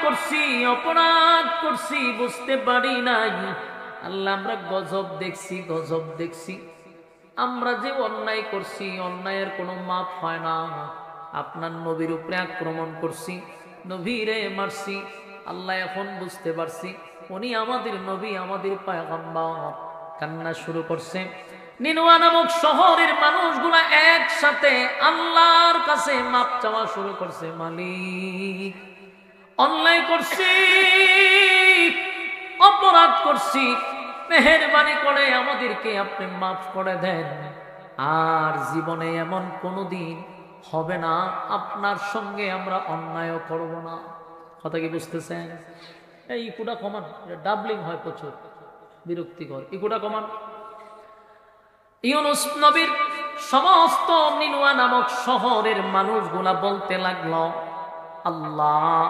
করছি, অপরাধ করছি, বুঝতে পারি নাই। আল্লাহ আমরা গজব দেখছি, গজব দেখছি। আমরা যে অন্যায় করছি, অন্যায়ের কোনো মাপ হয় না। আপনার নবীর উপরে আক্রমণ করছি, নবীরে মারছি। আল্লাহ এখন বুঝতে পারছি উনি আমাদের নবী, আমাদের পয়গম্বর। কান্না শুরু করছে। নিনুয়া নামক শহরের মানুষগুলা একসাথে আল্লাহর কাছে মাপ চাওয়া শুরু করছে। মালিক, অন্যায় করছি, অপরাধ করছি, মেহেরবানি করে আমাদেরকে আপনি মাফ করে দেন। আর জীবনে এমন কোনোদিন হবে না আপনার সঙ্গে আমরা অন্যায় করব না। কথা কি বুঝতেছেন? এই ইকুটা কমান, ডাবলিং হয় প্রচুর, বিরক্তিকর। ইকুটা কমান। ইউনুস নবীর সমস্ত নিনুয়া নামক শহরের মানুষগুলা বলতে লাগলো, আল্লাহ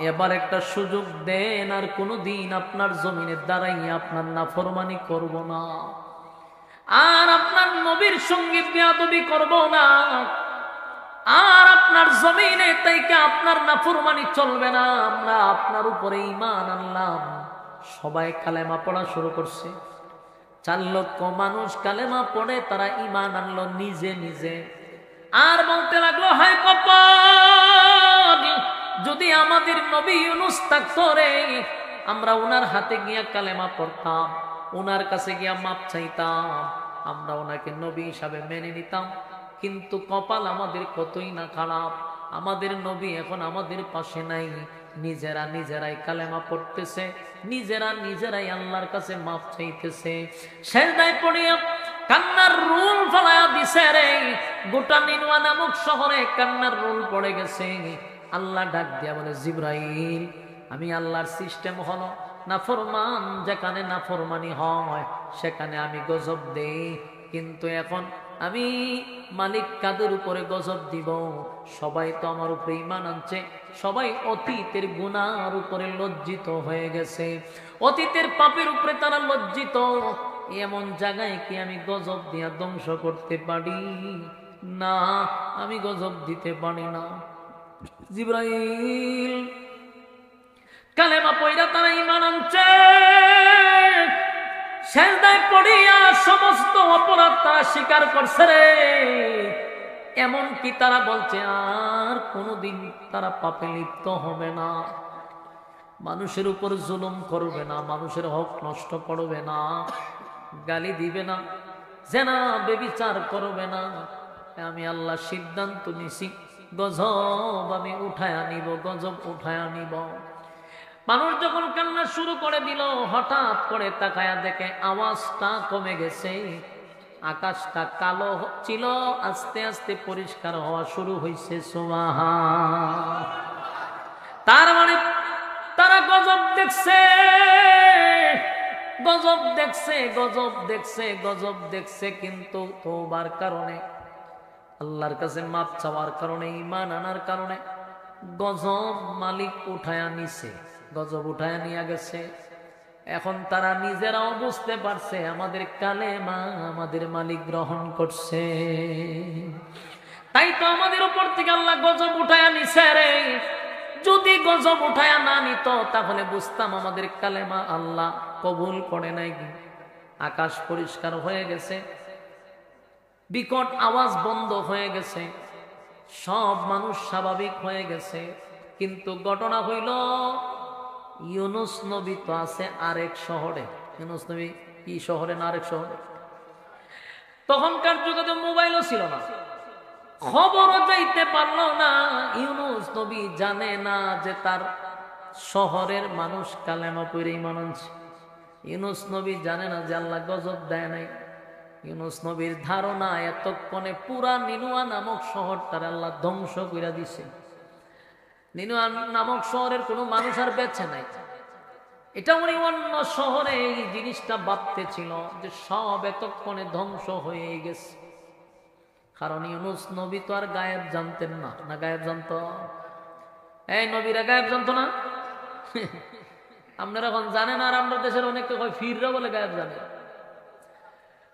এবার একটা সুযোগ দেন, আর কোনোদিন আপনার জমিনের দাঁড়াইয়া আপনার নাফরমানি করব না, আর আপনার নবীর সঙ্গে বেয়াদবি করব না, আর আপনার জমিনে তাইকে আপনার নাফরমানি চলবে না। আমরা আপনার উপরে ঈমান আনলাম। সবাই কালেমা পড়া শুরু করছে। 4 লক্ষ মানুষ কালেমা পড়ে তারা ঈমান আনলো নিজে নিজে। আর বলতে লাগলো, হায় কপাল, যদি আমাদের নবী ইউনুস থাকতো রে, আমরা ওনার হাতে গিয়া কালেমা পড়তাম, ওনার কাছে গিয়া মাপ চাইতাম, আমরা ওনাকে নবী হিসাবে মেনে নিতাম। কিন্তু কপাল আমাদের কতই না খারাপ, আমাদের নবী এখন আমাদের পাশে নাই। নিজেরা নিজেরাই কালেমা পড়তেছে, নিজেরা নিজেরাই আল্লাহর কাছে মাপ চাইতেছে। সেজদায় পড়িয়া কান্নার রুল ফলায়া দিছে রে। গোটা নিনুয়া নামক শহরে কান্নার রুল পড়ে গেছে। আল্লাহ ডাক দিয়া বলে, জিবরাইল, আমি আল্লাহর সিস্টেম হলো নাফরমান যেখানে নাফরমানি হয় সেখানে আমি গজব দেই, কিন্তু এখন আমি মালিক কাদের উপরে গজব দিব? সবাই তো আমার উপরে ঈমান আনছে, সবাই অতীতের গুনার উপরে লজ্জিত হয়ে গেছে, অতীতের পাপের উপরে তারা লজ্জিত। এমন জায়গায় কি আমি গজব দিয়া ধ্বংস করতে পারি? না, আমি গজব দিতে পারি না। জিবরাইল কালেমা পয়রা তারা ঈমান আনছে, সেজদায় পড়িয়া সমস্ত অপরাধ তারা স্বীকার করছে রে। এমন কি তারা বলছে আর কোনোদিন তারা পাপে লিপ্ত হবে না, মানুষের উপর জুলুম করবে না, মানুষের হক নষ্ট করবে না, গালি দিবে না, জেনা ব্যভিচার করবে না। আমি আল্লাহ সিদ্ধান্ত নিছি, গজব আমি উঠায়া নিব, গজব উঠায়া নিব। মানুষ যখন কান্না শুরু করে দিল, হঠাৎ করে তাকায়া দেখে আওয়াজটা কমে গেছে, আকাশটা কালো ছিল, আস্তে আস্তে পরিষ্কার হওয়া শুরু হয়েছে। সুবহান। তার মানে তারা গজব দেখছে, গজব দেখছে, গজব দেখছে, গজব দেখছে, কিন্তু তওবার কারণে, আল্লাহর কাছে মাপ চাওয়ার কারণে, ঈমান আনার কারণে গজব মালিক উঠায়া নিছে, গজব উঠায়া নিয়ে গেছে। এখন তারা নিজেরাও বুঝতে পারছে আমাদের কালেমা আমাদের মালিক গ্রহণ করছে। তাই তো আমাদের উপর থেকে আল্লাহ গজব উঠায়া নিছে রে। যদি গজব উঠায়া না নিত তাহলে বুঝতাম আমাদের কালেমা আল্লাহ কবুল করে নাই। আকাশ পরিষ্কার হয়ে গেছে, বিকট আওয়াজ বন্ধ হয়ে গেছে, সব মানুষ স্বাভাবিক হয়ে গেছে। কিন্তু ঘটনা হইল, ইউনুস নবী তো আছে আরেক শহরে। ইউনুস নবী কি শহরে না আরেক শহরে? তখনকার যুগে তো মোবাইলও ছিল না, খবরও যাইতে পারলো না। ইউনুস নবী জানে না যে তার শহরের মানুষ কালেমা পড়ে ঈমান আনছে। ইউনুস নবী জানে না যে আল্লাহ গজব দেয় নাই। ইউনুস নবীর ধারণা এতক্ষণে পুরা নিনুয়া নামক শহরটার আল্লাহ ধ্বংস করে দিছে। নিনুয়া নামক শহরের কোনো মানুষ আর বেঁচে নাই। এটা উনি অন্য শহরে এই জিনিসটা ভাবতে ছিল যে সব এতক্ষণে ধ্বংস হয়ে গেছে। কারণ ইউনুস নবী তো আর গায়েব জানতেন না। না গায়েব জানতো? এই নবীরা গায়েব জানতো না? আপনারা এখন জানেন, আর আমরা দেশের অনেককে কয় ফিররা বলে গায়েব জানে।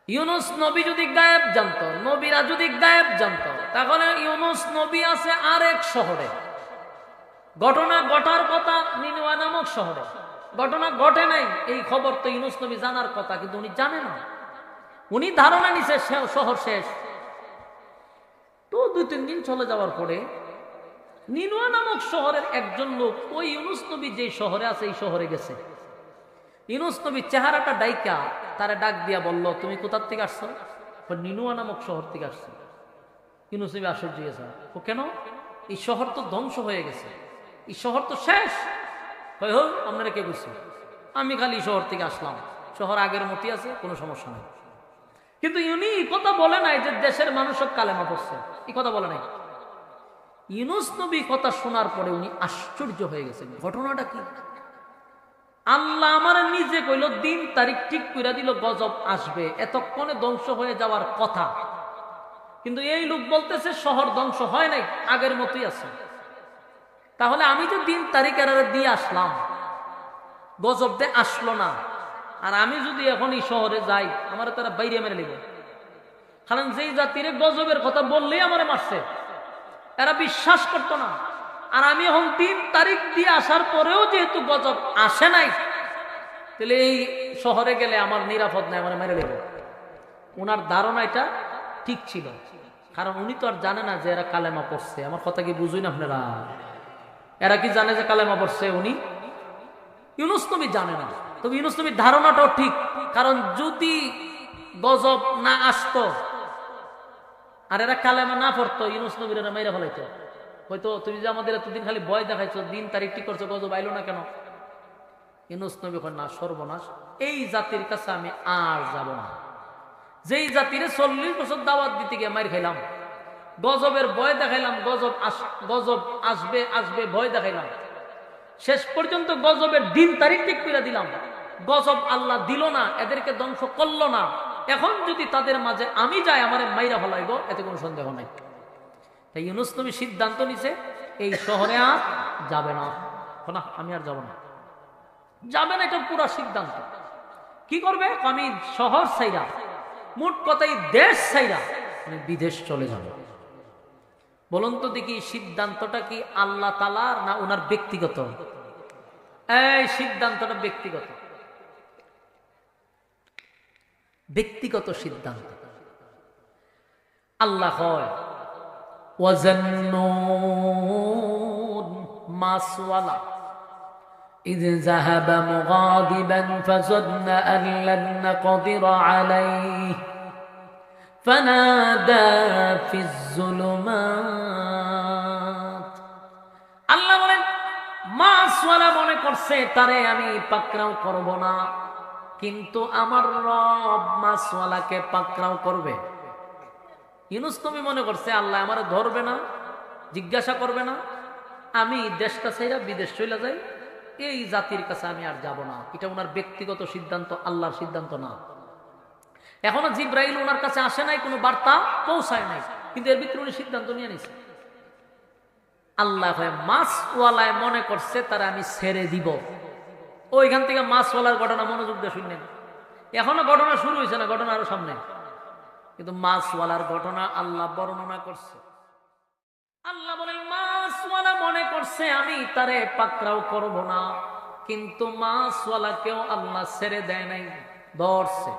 ইউনুস নবী যদি গায়েব জানতো, নবীরা যদি গায়েব জানতো, তাহলে ইউনুস নবী আছে আরেক শহরে, ঘটনা ঘটার কথা নিনুয়া নামক শহরে, ঘটনা ঘটে নাই এই খবর তো ইউনূস নবী জানার কথা, কিন্তু উনি জানে না। উনি ধারণা নিছে শহর শেষ। তো 2-3 দিন চলে যাওয়ার পরে নিনুয়া নামক শহরের একজন লোক ওই ইউনূস নবী যে শহরে আছে এই শহরে গেছে। ইউনূস নবী চেহারাটা ডাইকা তারে ডাক দিয়া বলল, তুমি কোথার থেকে আসছো? নিনুয়া নামক শহর থেকে আসছো। ইউনূস নবী আশ্চর্য হয়েছে, ও কেন? এই শহর তো ধ্বংস হয়ে গেছে, এই শহর তো শেষ। আপনারা কে বুঝছেন? আমি খালি শহর থেকে আসলাম, শহর আগের মতই আছে, কোনো সমস্যা নেই। কিন্তু উনি কথা বলে নাই যে দেশের মানুষ সব কালেমা পড়ছে, এই কথা বলে নাই। ইউনূস নবী কথা শোনার পরে উনি আশ্চর্য হয়ে গেছেন, ঘটনাটা কি? আল্লাহ আমার নিজে কইল, দিন তারিখ ঠিক করে দিল, গজব আসবে, এতক্ষণে ধ্বংস হয়ে যাওয়ার কথা। কিন্তু এই লোক বলতেছে শহর ধ্বংস হয় নাই, আগের মতোই আছে। তাহলে আমি যে দিন তারিখ দিয়ে আসলাম, গজব দিয়ে আসলো না, আর আমি যদি এখন এই শহরে যাই, আমার তারা বাইরে মেরে নিব। কারণ যেই জাতির গজবের কথা বললেই আমার মারছে, এরা বিশ্বাস করতো না। আর আমি এখন দিন তারিখ দিয়ে আসার পরেও যেহেতু গজব আসে নাই, তাহলে এই শহরে গেলে আমার নিরাপদ নাই, আমার মেরে নেব। ওনার ধারণা এটা ঠিক ছিল, কারণ উনি তো আর জানে না যে এরা কালেমা পড়ছে। আমার কথা কি বুঝুন আপনারা? এরা কি জানে যে কালেমা পড়ছে? উনি ইউনূস নবী জানে না। তবে ইউনূস নবীর ধারণাটাও ঠিক, কারণ যদি গজব না আসতো আর এরা কালেমা না পড়তো, ইউনূস নবীর এরা মাইরা ফেলাইতো। হয়তো তুমি যে আমাদের এতদিন খালি ভয় দেখাইছো, দিন তারিখ ঠিক করছো, গজব আইলো না কেন? ইউনূস নবী কয়, না, সর্বনাশ, এই জাতির কাছে আমি আর যাব না। যেই জাতিরে 40 বছর দাওয়াত দিতে গিয়ে মাইর খাইলাম, গজবের ভয় দেখাইলাম, গজব আসবে আসবে ভয় দেখাইলাম, শেষ পর্যন্ত গজবের দিন তারিখ ঠিক করে দিলাম, গজব আল্লাহ দিল না, এদেরকে ধ্বংস করলো না। এখন যদি তাদের মাঝে আমি যাই, আমার মাইরা ফলাইব, এতে কোনো সন্দেহ নাই। তাই ইউনূস নবী সিদ্ধান্ত নিছে, এই শহরে আর যাবে না। না, আমি আর যাব না, যাবে না, এটা পুরা সিদ্ধান্ত। কি করবে? আমি শহর ছাইরা, মোট কথাই দেশ ছাইরা মানে বিদেশ চলে যাবে। বলুন তো দেখি, সিদ্ধান্তটা কি আল্লাহ তাআলার না ওনার ব্যক্তিগত? এই সিদ্ধান্তটা ব্যক্তিগত, ব্যক্তিগত সিদ্ধান্ত। আল্লাহ হয় ওয়াজান্নুন মাসওয়ালা إذ ذهب مغاضبا فظن أن لن نقدر عليه فنادى في الظلمات। আল্লাহ বলেন, মাসওয়ালা মনে করছে তারে আমি পাকড়াও করব না, কিন্তু আমার রব মাসওয়ালাকে পাকড়াও করবে। ইউনূস নবী মনে করছে আল্লাহ আমারে ধরবে না, জিজ্ঞাসা করবে না, আমি দেশটা ছেড়ে বিদেশ চলে যাই, এই জাতির কাছে আমি আর যাব না। এটা ওনার ব্যক্তিগত সিদ্ধান্ত, আল্লাহর সিদ্ধান্ত না। এখনো জিব্রাইল ওনার কাছে আসে নাই, কোনো বার্তা পৌঁছায় নাই, কিন্তু এর ভিতরে উনি সিদ্ধান্ত নিয়ে নিছে। আল্লাহ মাছওয়ালায় মনে করছে তারা আমি ছেড়ে দিব। ওইখান থেকে মাছওয়ালার ঘটনা মনোযোগ দিয়ে শুনলেন। এখনো ঘটনা শুরু হয়েছে না, ঘটনা আরো সামনে, কিন্তু মাছওয়ালার ঘটনা আল্লাহ বর্ণনা করছে। আল্লাহ বলেন, মাছওয়ালা মনে করছে আমি তারে পাকড়াও করব না, কিন্তু মাছওয়ালাকেও আল্লাহ ছেড়ে দেয় নাই, ধরছে।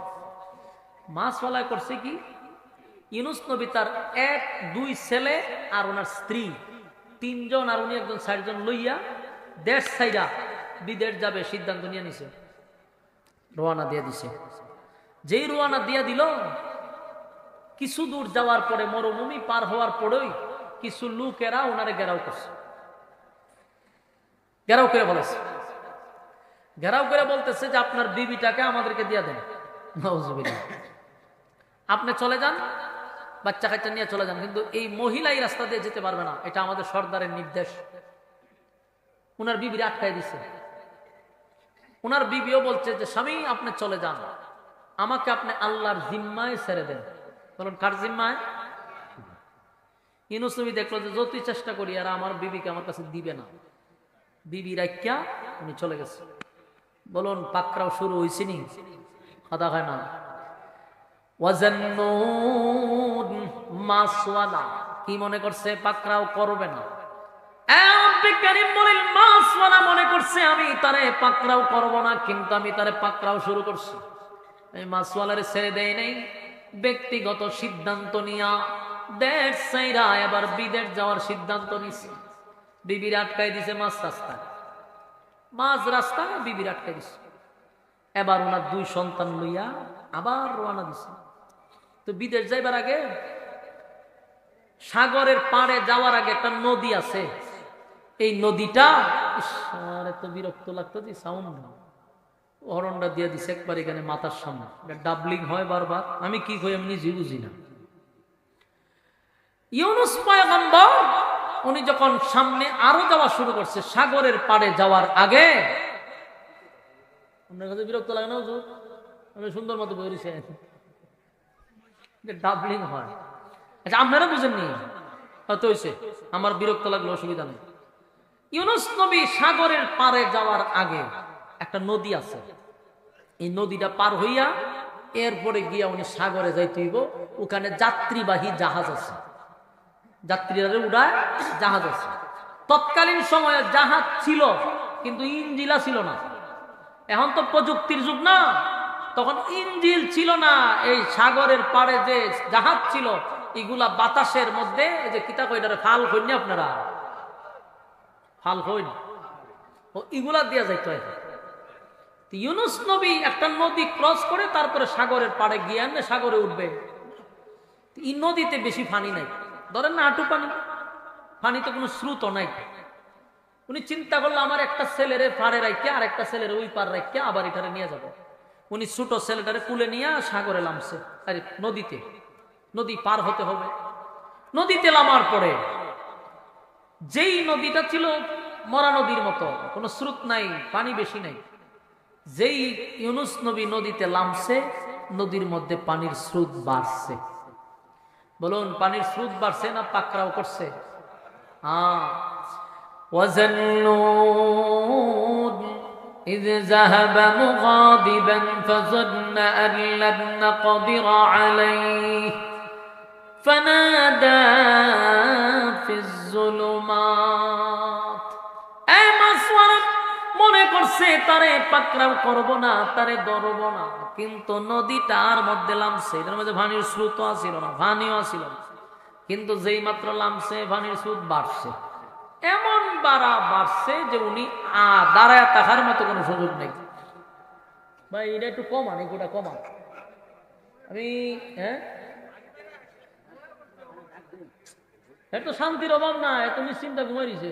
মাছওয়ালা করছে কি? ইউনূস নবী তার 1-2 ছেলে আর ওনার স্ত্রী 3 জন আর উনি একজন 4 জন লইয়া দেশ ছাইরা বিদেশ যাবে সিদ্ধান্ত নিয়ে নিছে, রওনা দিয়ে দিছে। যেই রওনা দিয়া দিল, কিছু দূর যাওয়ার পরে মরুভূমি পার হওয়ার পরেই কিছু লোকেরা ওনারে ঘেরাও করছে, ঘেরাও করে বলেছে, ঘেরাও করে বলতেছে যে আপনার বিবিটাকে আমাদেরকে দিয়ে দেন। নাউজুবিল্লাহ। আপনি চলে যান, বাচ্চা কাচ্চা নিয়ে চলে যান, কিন্তু এই মহিলা এই রাস্তা দিয়ে যেতে পারবে না, এটা আমাদের সর্দারের নির্দেশ। ওনার বিবির আটকায় দিছে। ওনার বিবিও বলছে যে স্বামী আপনি চলে যান, আমাকে আপনি আল্লাহর জিম্মায় ছেড়ে দেন। বলুন, কার জিম্মায়? ইউনূস নবী দেখলো যে যতই চেষ্টা করি আর আমার বিবিকে আমার কাছে দিবে না, বিবি রাখিয়া উনি চলে গেছে। বলুন, পাকড়াও শুরু হয়েছে নি? কথা হয় না। ওয়াজান্নুন মাসওয়ালা কি মনে করছে? পাকড়াও করবে না, মাছওয়ালা মনে করছে আমি তারে পাকড়াও করব না, কিন্তু আমি তারে পাকড়াও শুরু করছি। এই মাছওয়ালারে ছেড়ে দেয় নাই, ব্যক্তিগত সিদ্ধান্ত নিয়া দেশ সাইরা এবার বিদেশ যাওয়ার সিদ্ধান্ত নিছে। বিবির আটকাই দিছে মাছ রাস্তায়, মাছ রাস্তায় বিবির আটকাই দিছে। এবার ওনার 2 সন্তান লইয়া আবার রওনা দিছে। তো বিদেশ যাইবার আগে সাগরের পাড়ে যাওয়ার আগে একটা নদী আছে। এই নদীটা এত বিরক্ত লাগতো যে সাউন্ড হরনটা দিয়ে দিছে একবার এখানে মাথার সামনে, ডাবলিং হয় বারবার। আমি কি কই আমি নিজে বুঝি না। ইউনুস পয়গম্বর উনি যখন সামনে আরো যাওয়া শুরু করছে সাগরের পাড়ে যাওয়ার আগে, আপনার কাছে বিরক্ত লাগে না হুজুর? আমি সুন্দর মতো বলেছি ডাবলিং হয়। আচ্ছা আপনারা বুঝেননি হয়তো হয়েছে, আমার বিরক্ত লাগলো, অসুবিধা নেই। ইউনুস নবী সাগরের পাড়ে যাওয়ার আগে একটা নদী আছে, এই নদীটা পার হইয়া এরপরে গিয়া উনি সাগরে যাইতে হইব। ওখানে যাত্রীবাহী জাহাজ আছে, যাত্রীরা উড়ায় জাহাজ আছে। তৎকালীন সময়ে জাহাজ ছিল কিন্তু ইঞ্জিলা ছিল না। এখন তো প্রযুক্তির যুগ না, তখন ইঞ্জিল ছিল না। এই সাগরের পাড়ে যে জাহাজ ছিল এগুলা বাতাসের মধ্যে, এই যে কিতা কইটারে ফাল কইনি আপনারা, ফাল কইন ও এগুলা দিয়া যাইতো। ইউনুস নবী একটা নদী ক্রস করে তারপরে সাগরের পাড়ে গিয়ে সাগরে উঠবে। এই নদীতে বেশি পানি নাই, ধরেন না হাঁটু পানি, পানিতে কোনো স্রোত নাই। উনি চিন্তা করলো আমার একটা ছেলেরে পাড়ে রাখতে আর একটা ছেলের ওই পার রাখতে আবার এটারে নিয়ে যাব। উনি ছোট ছেলেটারে কুলে নিয়ে সাগরে নামছে, আরে নদীতে, নদী পার হতে হবে। নদীতে নামার পরে যেই নদীটা ছিল মরা নদীর মতো, কোনো স্রোত নাই, পানি বেশি নাই, যেই ইউনুস নবী নদীতে নামছে নদীর মধ্যে পানির স্রোত বাড়ছে। বলুন পানির স্রোত বাড়ছে না পাকড়াও করছে? وَظَنُّونَ إِذْ ذَهَبَ مُغَاضِبًا فَظَنَّ أَن لَّن نَّقْدِرَ عَلَيْهِ فَنَادَىٰ فِي الظُّلُمَاتِ। মনে করছে তারে পাকড়াও করব না, তারে ধরব না, কিন্তু নদীটার মধ্যে নামছে, এটার মধ্যে পানির স্রোত আসিল না, পানিও আসিল না, কিন্তু যেই মাত্র নামছে পানির স্রোত বাড়ছে, এমন বাড়ছে যে উনি দাঁড়ায় থাকার মতো কোনো সুযোগ নেই। ভাই এটা একটু কমান, এগুলা কমান। আমি এত শান্তির অভাব না, এত নিশ্চিন্তা ঘুমাইছে।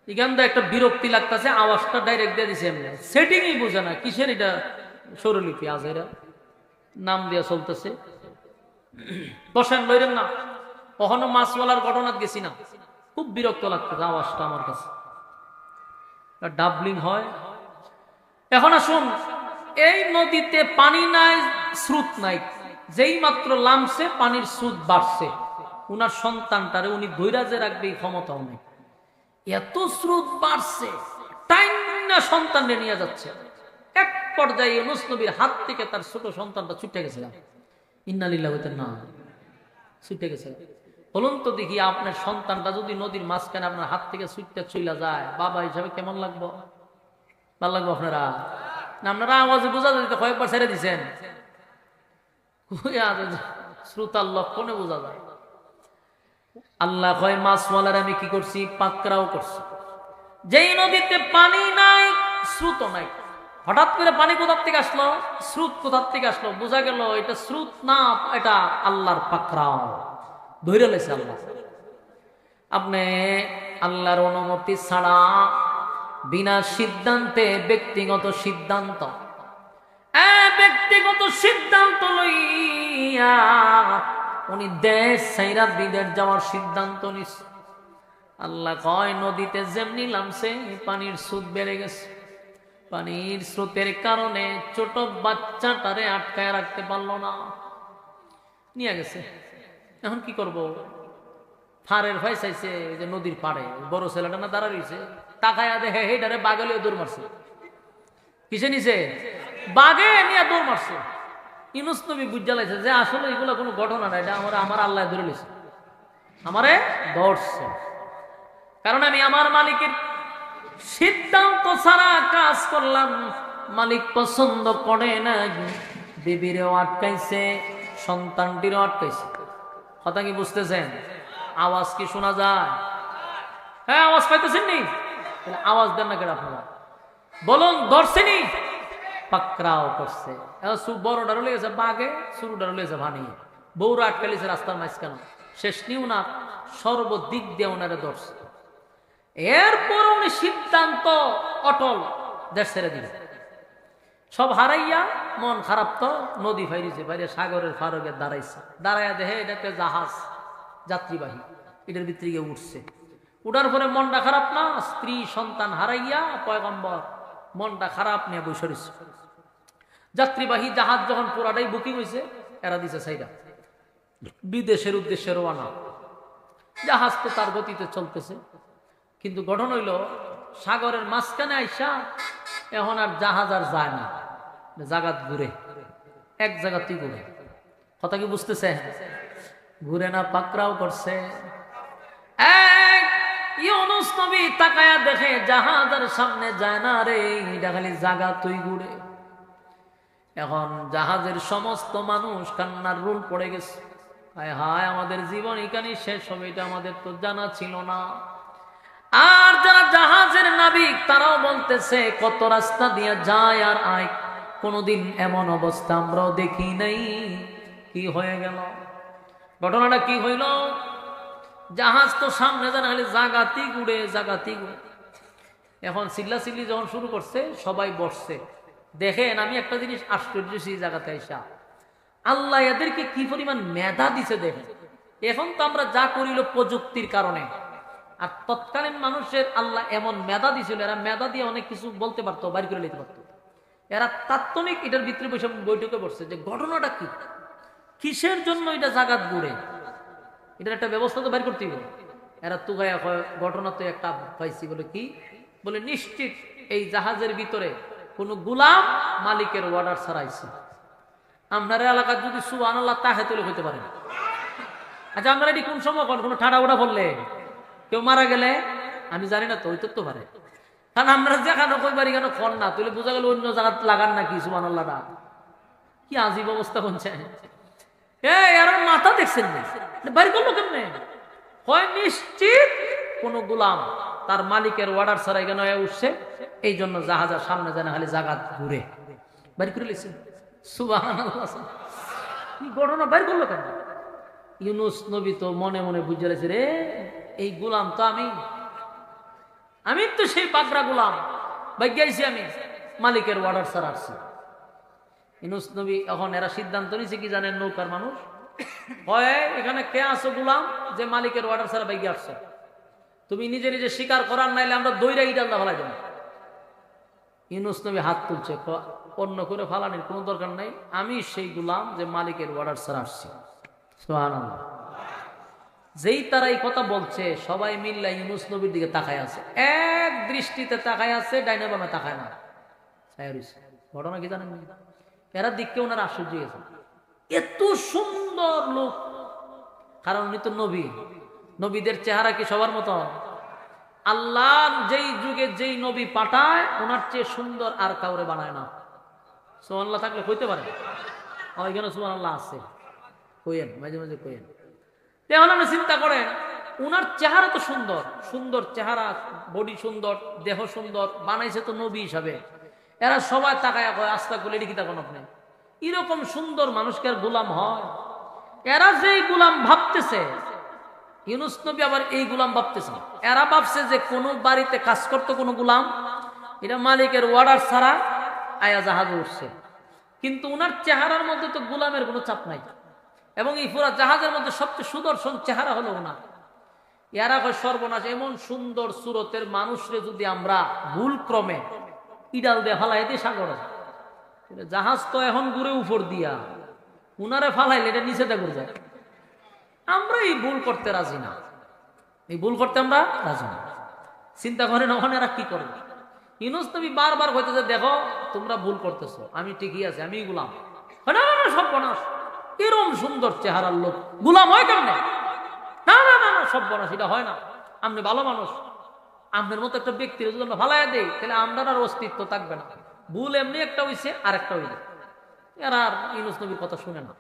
এখান থেকে একটা বিরক্তি লাগতেছে, আওয়াজটা ডাইরেক্ট দিয়ে দিছে এমনি, সেটিংই বোঝে না কিসের এটা স্বরলিপি আজ এরা নাম দিয়া চলতেছে। বসেন লইরেন না, কখনো মাছওয়ালার ঘটনা গেছি না, খুব বিরক্ত লাগতেছে আওয়াজটা আমার কাছে, ডাবলিং হয়। এখন আসুন, এই নদীতে পানি নাই, স্রোত নাই, যেই মাত্র নামছে পানির স্রোত বাড়ছে। উনার সন্তানটারে উনি ধৈর্য যে রাখবে এই ক্ষমতাও নেই, এত স্রোত বাড়ছে, টাইম না সন্তানকে নিয়ে যাচ্ছে। এক পর্যায়ে ইউনুস নবীর হাত থেকে তার ছোট সন্তানটা ছুটে গেছে। ইন্না লিল্লাহি ওয়া ইন্না ইলাইহি রাজিউন, ছুটে গেছে। বলুন তো দেখি, আপনার সন্তানটা যদি নদীর মাঝখানে আপনার হাত থেকে ছুটতে চলে যায়, বাবা হিসাবে কেমন লাগবো? ভালো লাগবো আপনারা না? আপনারা আওয়াজে বোঝা যায়, কয়েকবার ছেড়ে দিচ্ছেন, শ্রোতার লক্ষণে বোঝা যায়। আল্লাহ কয় মাছওয়ালার আমি কি করছি? পাকড়াও করছি। যেই নদীতে পানি নাই, স্রোত নাই, হঠাৎ করে পানি কোথার থেকে আসলো, স্রোত কোথার থেকে আসলো, বোঝা গেল এটা স্রোত না, এটা আল্লাহর পাকড়াও, ধরে লেছে আল্লাহ। আপনি আল্লাহর অনুমতি ছাড়া, বিনা সিদ্ধান্তে, ব্যক্তিগত সিদ্ধান্ত লইয়া উনি দেশ ছাইরা বিদেশ যাওয়ার সিদ্ধান্ত নিছে। আল্লাহ কয় নদীতে যেমনি নামছে পানির স্রোত বেড়ে গেছে, পানির স্রোতের কারণে ছোট বাচ্চাটারে আটকায় রাখতে পারলো না, নিয়ে গেছে। এখন কি করব? ফারের ভাই চাইছে যে নদীর পাড়ে বড় ছেলেটা না দাঁড়া রয়েছে, তাকায়া দেখে হেডারে বাগালে দৌড় মারছে। কিসে নিছে? বাগে নিয়ে দৌড় মারছে। ইউনুস নবী বুঝা লাইছে যে আসলে এগুলো কোনো ঘটনা না, এটা আমার আল্লাহ ধরে লিছে, আমারে ধরছে। কারণ আমি আমার মালিকের সিদ্ধান্ত ছাড়া কাজ করলাম, মালিক পছন্দ করে না। বিবিরেও আটকাইছে, সন্তানটিরও আটকাইছে। কথা কি বুঝতেছেন? আওয়াজ কি শোনা যায়? হ্যাঁ, আওয়াজ পাইতেছেন নি? আওয়াজ দেন না কেন আপনারা? বলুন, ধরছেনি? পাকড়াও করছে। বড়টা রলে গেছে বাঘে, শুরুটা রলে গেছে ভানিয়ে। বউরা আটকালিছে রাস্তার মাঝখানে। শেষ নিও না, সর্বদিক দিয়ে ওনারে ধরছে। এরপর উনি সিদ্ধান্ত অটল, দেশ ছেড়ে দিবে। সব হারাইয়া মন খারাপ তো নদী ফাইরিছে, বাইরে সাগরের ফারকে দাঁড়াইছে। দাঁড়াইয়া দেখে এটা একটা জাহাজ, যাত্রীবাহী, এটার ভিতরে গিয়ে উঠছে। উঠার পরে মনটা খারাপ না, স্ত্রী সন্তান হারাইয়া পয়গম্বর মনটা খারাপ নিয়ে বসে রয়েছে। যাত্রীবাহী জাহাজ যখন পুরাটাই বুকিং হয়েছে, এরা দিছে সাইডা, বিদেশের উদ্দেশ্যে রওনা। জাহাজ তো তার গতিতে চলতেছে, কিন্তু গঠন হইল সাগরের মাঝখানে আইসা এখন আর জাহাজ আর যায় না, জাগাত ঘুরে, এক জায়গাতেই ঘুরে। কথা কি বুঝতেছে? ঘুরে না, পাকড়াও করছে। ইউনূস নবী তাকায়া দেখে জাহাজ আর সামনে যায় না রে, এটা খালি জাগাতই ঘুরে। এখন জাহাজের সমস্ত মানুষ কান্নার রোল পড়ে গেছে। হায় হায়, আমাদের জীবন এখানে শেষ হবে, এটা আমাদের তো জানা ছিল না। আর যারা জাহাজের নাবিক তারাও বলতেছে কত রাস্তা দিয়ে যায় আর আয়, কোনদিন এমন অবস্থা আমরাও দেখি নাই। কি হয়ে গেল? ঘটনাটা কি হইল? জাহাজ তো সামনে জানা হলে জাগাতি ঘুরে, জাগাতি ঘুরে। এখন চিল্লাচিল্লি যখন শুরু করছে, সবাই বসছে। দেখেন, আমি একটা জিনিস আশ্চর্য সেই জায়গাতে আইসা, আল্লাহ এদেরকে কি পরিমাণ মেধা দিছে দেখেন। এখন তো আমরা যা করিল প্রযুক্তির কারণে, আর তৎকালীন মানুষের আল্লাহ এমন মেধা দিছিল, এরা মেধা দিয়ে অনেক কিছু বলতে পারতো, বাইর করে নিতে পারতো। এরা তাৎক্ষণিক এটার ভিতরে বসে বৈঠকে বসছে যে ঘটনাটা কি, কিসের জন্য এটা জাগাত ঘুরে, এটার একটা ব্যবস্থা তো বাইর করতেই হবে। এরা তুগাইয়া ঘটনা তো একটা পাইছি। বলে কি? বলে নিশ্চিত এই জাহাজের ভিতরে কোন গুলাম মালিকের অর্ডার ছাড়াইছে। আপনার এলাকার যদি সুবহানাল্লাহ তাহে তুলে হইতে পারে। আচ্ছা, আপনারা এটি কোন সময় কোন ঠাডা ওটা বললে কেউ মারা গেলে আমি জানি না, তো হইতে তো পারে। কারণ আমরা যেখানে কইবারি কেন ফল না তুলে বোঝা গেল অন্য জায়গা লাগান নাকি সুবহানাল্লাহটা। কি আজীব অবস্থা হচ্ছে। এর মাথা দেখছেন না, বাড়ি করলো কেমনে? হয় নিশ্চিত কোন গোলাম তার মালিকের অর্ডার ছাড়াই কেন উঠছে, এই জন্য জাহাজের সামনে যেন খালি জাগাত ঘুরে বাড়ি করে লিখছেন। সুবহানাল্লাহ, ঘটনা বাইর করলো কেন? ইউনূস নবী তো মনে মনে বুঝে রেছে, রে এই গোলাম তো আমি তো সেই পাকড়া গোলাম, ভাগ্যাইছি আমি মালিকের অর্ডার ছাড়া আসছি। ইউনূস নবী এখন এরা সিদ্ধান্ত নিছে কি জানেন? নৌকার মানুষ হয় এখানে কে আছো গোলাম যে মালিকের অর্ডার ছাড়া ভাগ্যে আসছো, তুমি নিজে নিজে স্বীকার করার নাইলে আমরা দইরা ইটাল ফেলাই দেব। ইউনূস নবী হাত তুলছে, অন্য করে ফালানির কোনো দরকার নাই, আমি সেই গোলাম যে মালিকের অর্ডার ছাড়া আসছি। সুবহানাল্লাহ। যেই তারা এই কথা বলছে, সবাই মিল্লা ইউনূস নবীর দিকে তাকায় আছে, এক দৃষ্টিতে তাকায় আছে, ডাইনে বামে তাকায় না। ঘটনা কি জানেন? এরা দিককে ওনার আশ্চর্য গেছে, এত সুন্দর লোক। কারণ উনি তো নবী, নবীদের চেহারা কি সবার মতো? আল্লাহ যেই যুগে যেই নবী পাঠায় ওনার চেয়ে সুন্দর আর কাউরে বানায় না। সুবহানাল্লাহ থাকলে কইতে পারে, ওইখানে সুবহানাল্লাহ আছে, কইেন মাঝে মাঝে কইেন। এখন আপনি চিন্তা করেন, উনার চেহারা তো সুন্দর, সুন্দর চেহারা, বডি সুন্দর, দেহ সুন্দর, বানাইছে তো নবী হিসাবে। এরা সবাই তাকায় কয় আস্তা করলে কি তখন আপনি এরকম সুন্দর মানুষকে আর গোলাম হয়? এরা যেই গোলাম ভাবতেছে, ইউনূস নবী আবার এই গোলাম ভাবতেছে। এরা ভাবছে যে কোন বাড়িতে কাজ করতো কোন গোলাম, এটা মালিকের অর্ডার ছাড়া আয়া জাহাজে উঠছে। কিন্তু উনার চেহারার মধ্যে তো গোলামের কোনো চাপ নাই, এবং এই পুরা জাহাজের মধ্যে সবচেয়ে সুদর্শন চেহারা হলো ওনার। এরা কয় সর্বনাশ, এমন সুন্দর সুরতের মানুষরে যদি আমরা ভুল ক্রমে ইডাল দিয়ে ফালাই দিয়ে সাগর, জাহাজ তো এখন ঘুরে উপর দিয়া, উনারে ফালাইলে এটা নিচে দেখে যায়। আমরা এই ভুল করতে রাজি না, এই ভুল করতে আমরা রাজি না। চিন্তা করেন ওখানে এরা কি করবে? ইউনূস নবী বারবার কইতেছে, দেখো তোমরা ভুল করতেছো, আমি ঠিকই আছে, আমি গোলাম। না না না, সর্বনাশ, এরম সুন্দর চেহারার লোক গোলাম হয় কেমনে? না না না না, সর্বনাশ, এটা হয় না, আপনি ভালো মানুষ, আপনার মতো একটা ব্যক্তির যদি আমরা ফালাই দেই তাহলে আমরা আর অস্তিত্ব থাকবে না। ভুল এমনি একটা হইছে আর একটা হইল। এরা আর ইউনূস নবীর কথা শুনে না,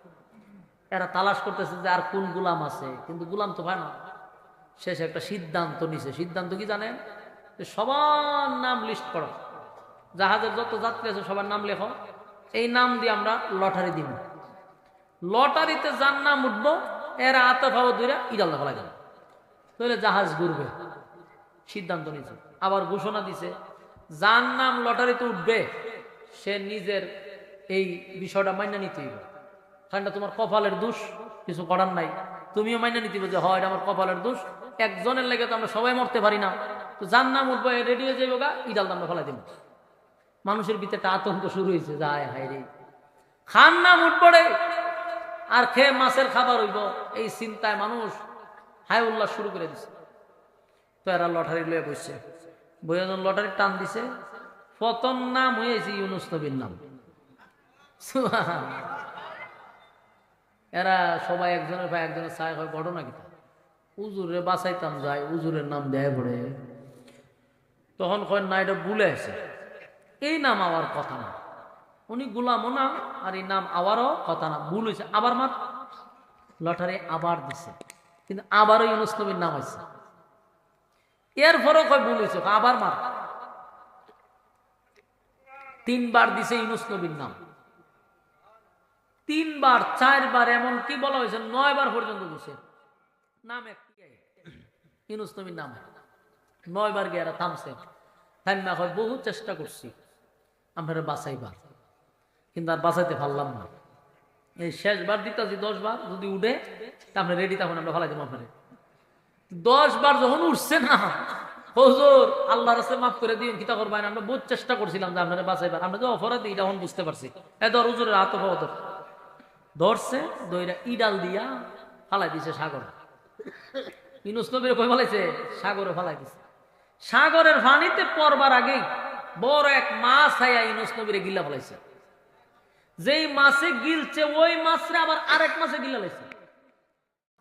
এরা তালাশ করতেছে যে আর কোন গুলাম আছে, কিন্তু গুলাম তো পায় না। শেষে একটা সিদ্ধান্ত নিছে। সিদ্ধান্ত কি জানেন? যে সবার নাম লিস্ট করো, জাহাজের যত যাত্রী আছে সবার নাম লেখো, এই নাম দিয়ে আমরা লটারি দিব। লটারিতে যার নাম উঠবো এরা আতফাও দূরে ইদাল ফেলা গেল, তাহলে জাহাজ ঘুরবে। সিদ্ধান্ত নিছে। আবার ঘোষণা দিছে যার নাম লটারিতে উঠবে সে নিজের এই বিষয়টা মাইনা নিতে হইবে। কারণটা তোমার কপালের দোষ, কিছু করার নাই। তুমিও মাইনা নিতে হবে যে হয় এটা আমার কপালের দোষ, একজনের লেগে তো আমরা সবাই মরতে পারি না। তো যার নাম উঠবো রেডি হয়ে যাইব গা, ইডাল আমরা ফেলাই দিব। মানুষের ভিতরে একটা আতঙ্ক শুরু হয়েছে, যায় হাই রে খান নাম উঠবো রে, আর খেয়ে মাছের খাবার হইব, এই চিন্তায় মানুষ হাই উল্লাস শুরু করে দিছে। তো এরা লটারি লয়ে বসছে, বইজন লটারি টান দিছে, প্রথম নাম হয়েছে ইউনূস নবীর নাম। এরা সবাই একজনের ভাই একজনের চায় হয়, ঘটনা কি উজুরে বাঁচাইতাম যায়, উজুরের নাম দেয় পড়ে। তখন কয় না, এটা ভুলে আছে, এই নাম আওয়ার কথা না, উনি গুলামও না, আর এই নাম আওয়ারও কথা না, ভুল হয়েছে। আবার মার লটারি আবার দিছে, কিন্তু আবারও ইউনূস নবীর নাম আছে। এরপরও কয় ভুল হয়েছে, আবার মার। 3 বার দিছে ইউনূস নবীর নাম, 3 বার 4 বার, এমন কি বলা হয়েছে 9 বার পর্যন্ত দিছে নাম ইউনূস নবীর নাম। 9 বার গিয়ে এরা থামছে। থামা হয় বহু চেষ্টা করছি আমরা বাঁচাইবার, কিন্তু আর বাঁচাইতে পারলাম না। এই শেষবার দিতেছি 10 বার, যদি উঠে আপনি রেডি, তখন আমরা ভালাই দেবো আপনার। 10 বার যখন উঠছে না, হুজুর আল্লাহ রাস্তায় মাফ করে দিন, কিতা করবেন, আমরা বহুত চেষ্টা করছিলাম যে আপনারা বাঁচাইবার, আমরা যে অপরাধী এটা এখন বুঝতে পারছি। ধর হুজুরের হাত ধরছে, দইরা ইডাল দিয়া ফালাই দিছে সাগর। ইউনূস নবীর কই ফালাইছে? সাগরে ফালাই দিছে। সাগরের পানিতে পড়বার আগেই বড় এক মাছ আইয়া ইউনূস নবীরে গিলা ফেলাইছে। যেই মাছে গিলছে ওই মাছরে আবার আরেক মাছে গিলা লাইছে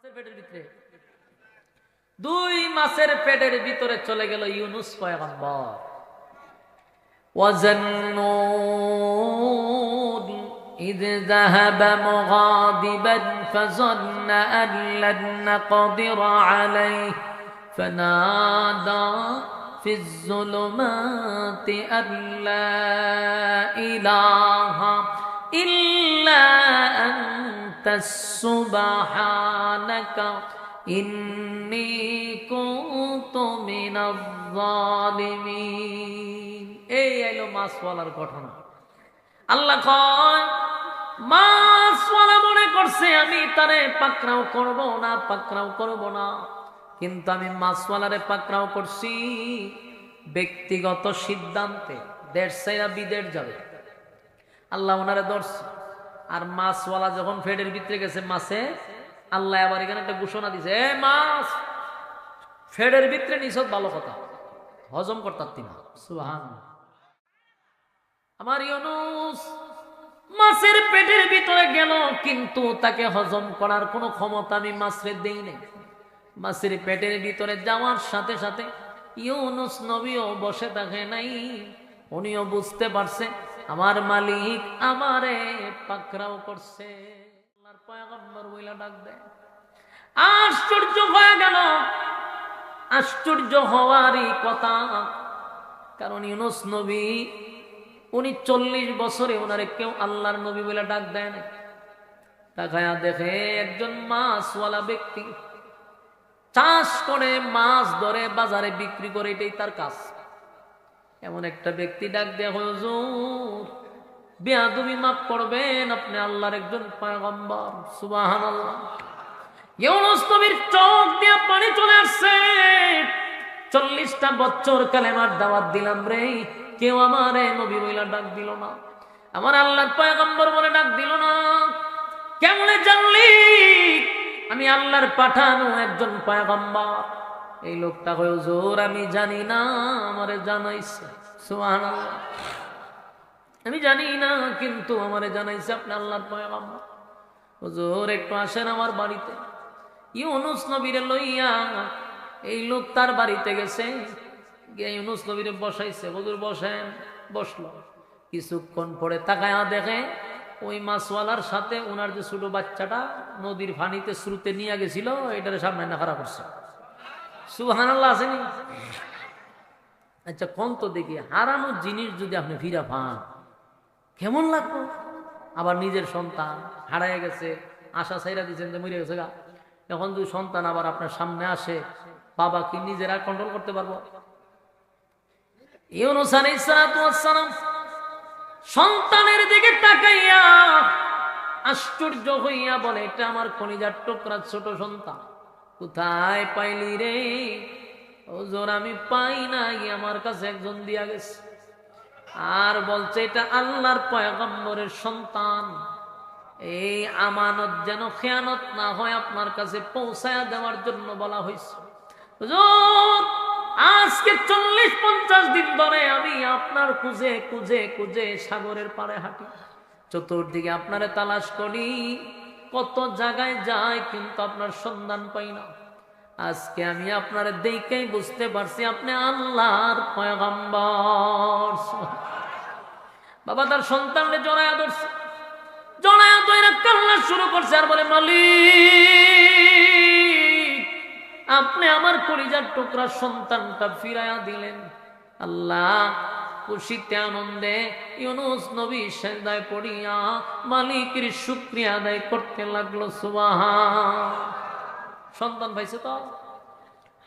পেটের ভিতরে। 2 মাছের পেটের ভিতরে চলে গেল ইউনূস পয়গম্বর। ওয়াজান্নুন إذ ذهب مغاضبا فظن أن لن نقدر عليه فنادى في الظلمات أن لا إله إلا أنت سبحانك إني كنت من الظالمين। এই এলো মাছওয়ালার ঘটনা। আল্লাহ কয় মাছওয়ালা মনে করছে আমি তারে পাকড়াও করব না, পাকড়াও করব না, কিন্তু আমি মাছওয়ালারে পাকড়াও করছি ব্যক্তিগত সিদ্ধান্তে। দেড় সাইরা বিদেশ যাবে, আল্লাহ ওনারে ধরছে। আর মাছওয়ালা যখন ফেডের ভিতরে গেছে মাছে, আল্লাহ আবার এখানে একটা ঘোষণা দিছে, এ মাছ ফেডের ভিতরে নিছত, ভালো কথা, হজম করতাম না। সুবহানাল্লাহ। আমার ইউনূস মাছের পেটের ভিতরে গেল, কিন্তু তাকে হজম করার কোনো ক্ষমতা আমি মাছরে দেই নাই। মাছের পেটের ভিতরে যাওয়ার সাথে সাথে ইউনূস নবীও বসে থাকে নাই, উনিও বুঝতে পারছে আমার মালিক আমারে পাকড়াও করছে। আল্লাহর পয়গম্বর বইলা ডাক দেয়। আশ্চর্য হয়ে গেল। আশ্চর্য হওয়ারই কথা, কারণ ইউনূস নবী উনি 40 বছরে ওনারে কেউ আল্লাহর নবী বলে ডাক দেয় না। তাকায়া দেখে একজন মাছওয়ালা ব্যক্তি চাষ করে, মাছ ধরে, বাজারে বিক্রি করে, এটাই তার কাজ। এমন একটা ব্যক্তি ডাক দেয়, হুজুর বেয়াদবি মাফ করবেন, আপনি আল্লাহর একজন পয়গম্বর। সুবহানাল্লাহ। ইউনূস নবীর চোখ দিয়ে পানি চলে আসছে। 40টা বছর কালেমার দাওয়াত দিলাম রে, কেউ আমারে নবী বইলা ডাক দিল না, আমার আল্লাহর পয়গম্বর বলে ডাক দিল না। কেমনে জানলি আমি আল্লাহর পাঠানো একজন পয়গম্বর? এই লোকটা কয়, হুজুর আমি জানি না, আমারে জানাইছে। সুবহানাল্লাহ। আমি জানি না, কিন্তু আমারে জানাইছে আপনি আল্লাহর পয়গম্বর। হুজুর একটু আসেন আমার বাড়িতে। ইউনূস নবীরে লইয়া এই লোক তার বাড়িতে গেছে। গিয়ে ইউনুস নবীরে বসাইছে, হুজুর বসেন, বসলো। কিছুক্ষণ পরে তাকায়া দেখে ওই মাছওয়ালার সাথে ওনার যে ছোট বাচ্চাটা নদীর পানিতে স্রোতে নিয়ে গেছিল, এটার সামনে না খারাপ করছে। সুবহানাল্লাহ আসেনি? আচ্ছা কোন তো দেখি, হারানো জিনিস যদি আপনি ফিরা পান কেমন লাগবে? আবার নিজের সন্তান হারায় গেছে, আশা ছাইরা দিচ্ছেন যে মরে গেছে গা, এখন যদি সন্তান আবার আপনার সামনে আসে, বাবা কি নিজেরা কন্ট্রোল করতে পারবো? ইউনূস আলাইহিস সালাতু ওয়াস সালাম সন্তানের দিকে তাকাইয়া আশ্চর্য হইয়া বলে, এটা আমার কলিজার টুকরা ছোট সন্তান, কোথায় পাইলি রে? হুজুর আমি পাই নাই, আমার কাছে একজন দিয়া গেছে। আর বলছে এটা আল্লাহর পয়গম্বরের সন্তান, এই আমানত যেন খেয়ানত না হয় আপনার কাছে পৌঁছায়া দেওয়ার জন্য বলা হয়েছে। হুজুর আজকে 40-50 দিন ধরে আমি আপনার খুঁজে খুঁজে খুঁজে সাগরের পাড়ে হাঁটি, চতুর্দিকে আপনারে তালাশ করি, কত জায়গায় যাই কিন্তু আপনার সন্ধান পাই না। আজকে আমি আপনারে দেখেই বুঝতে পারছি আপনি আল্লাহর পয়গম্বর। বাবা তার সন্তানরে জড়ায়া ধরছে, জড়ায়া ধরে কান্না শুরু করছে আর বলে, মালিক আপনি আমার কলিজার টুকরা সন্তানটা ফিরাইয়া দিলেন। আল্লাহ খুশিতে আনন্দে ইউনূস নবী সিজদায় পড়িয়া মালিকের শুকরিয়া আদায় করতে লাগলো। সুবহান। সন্তান পাইছে তো,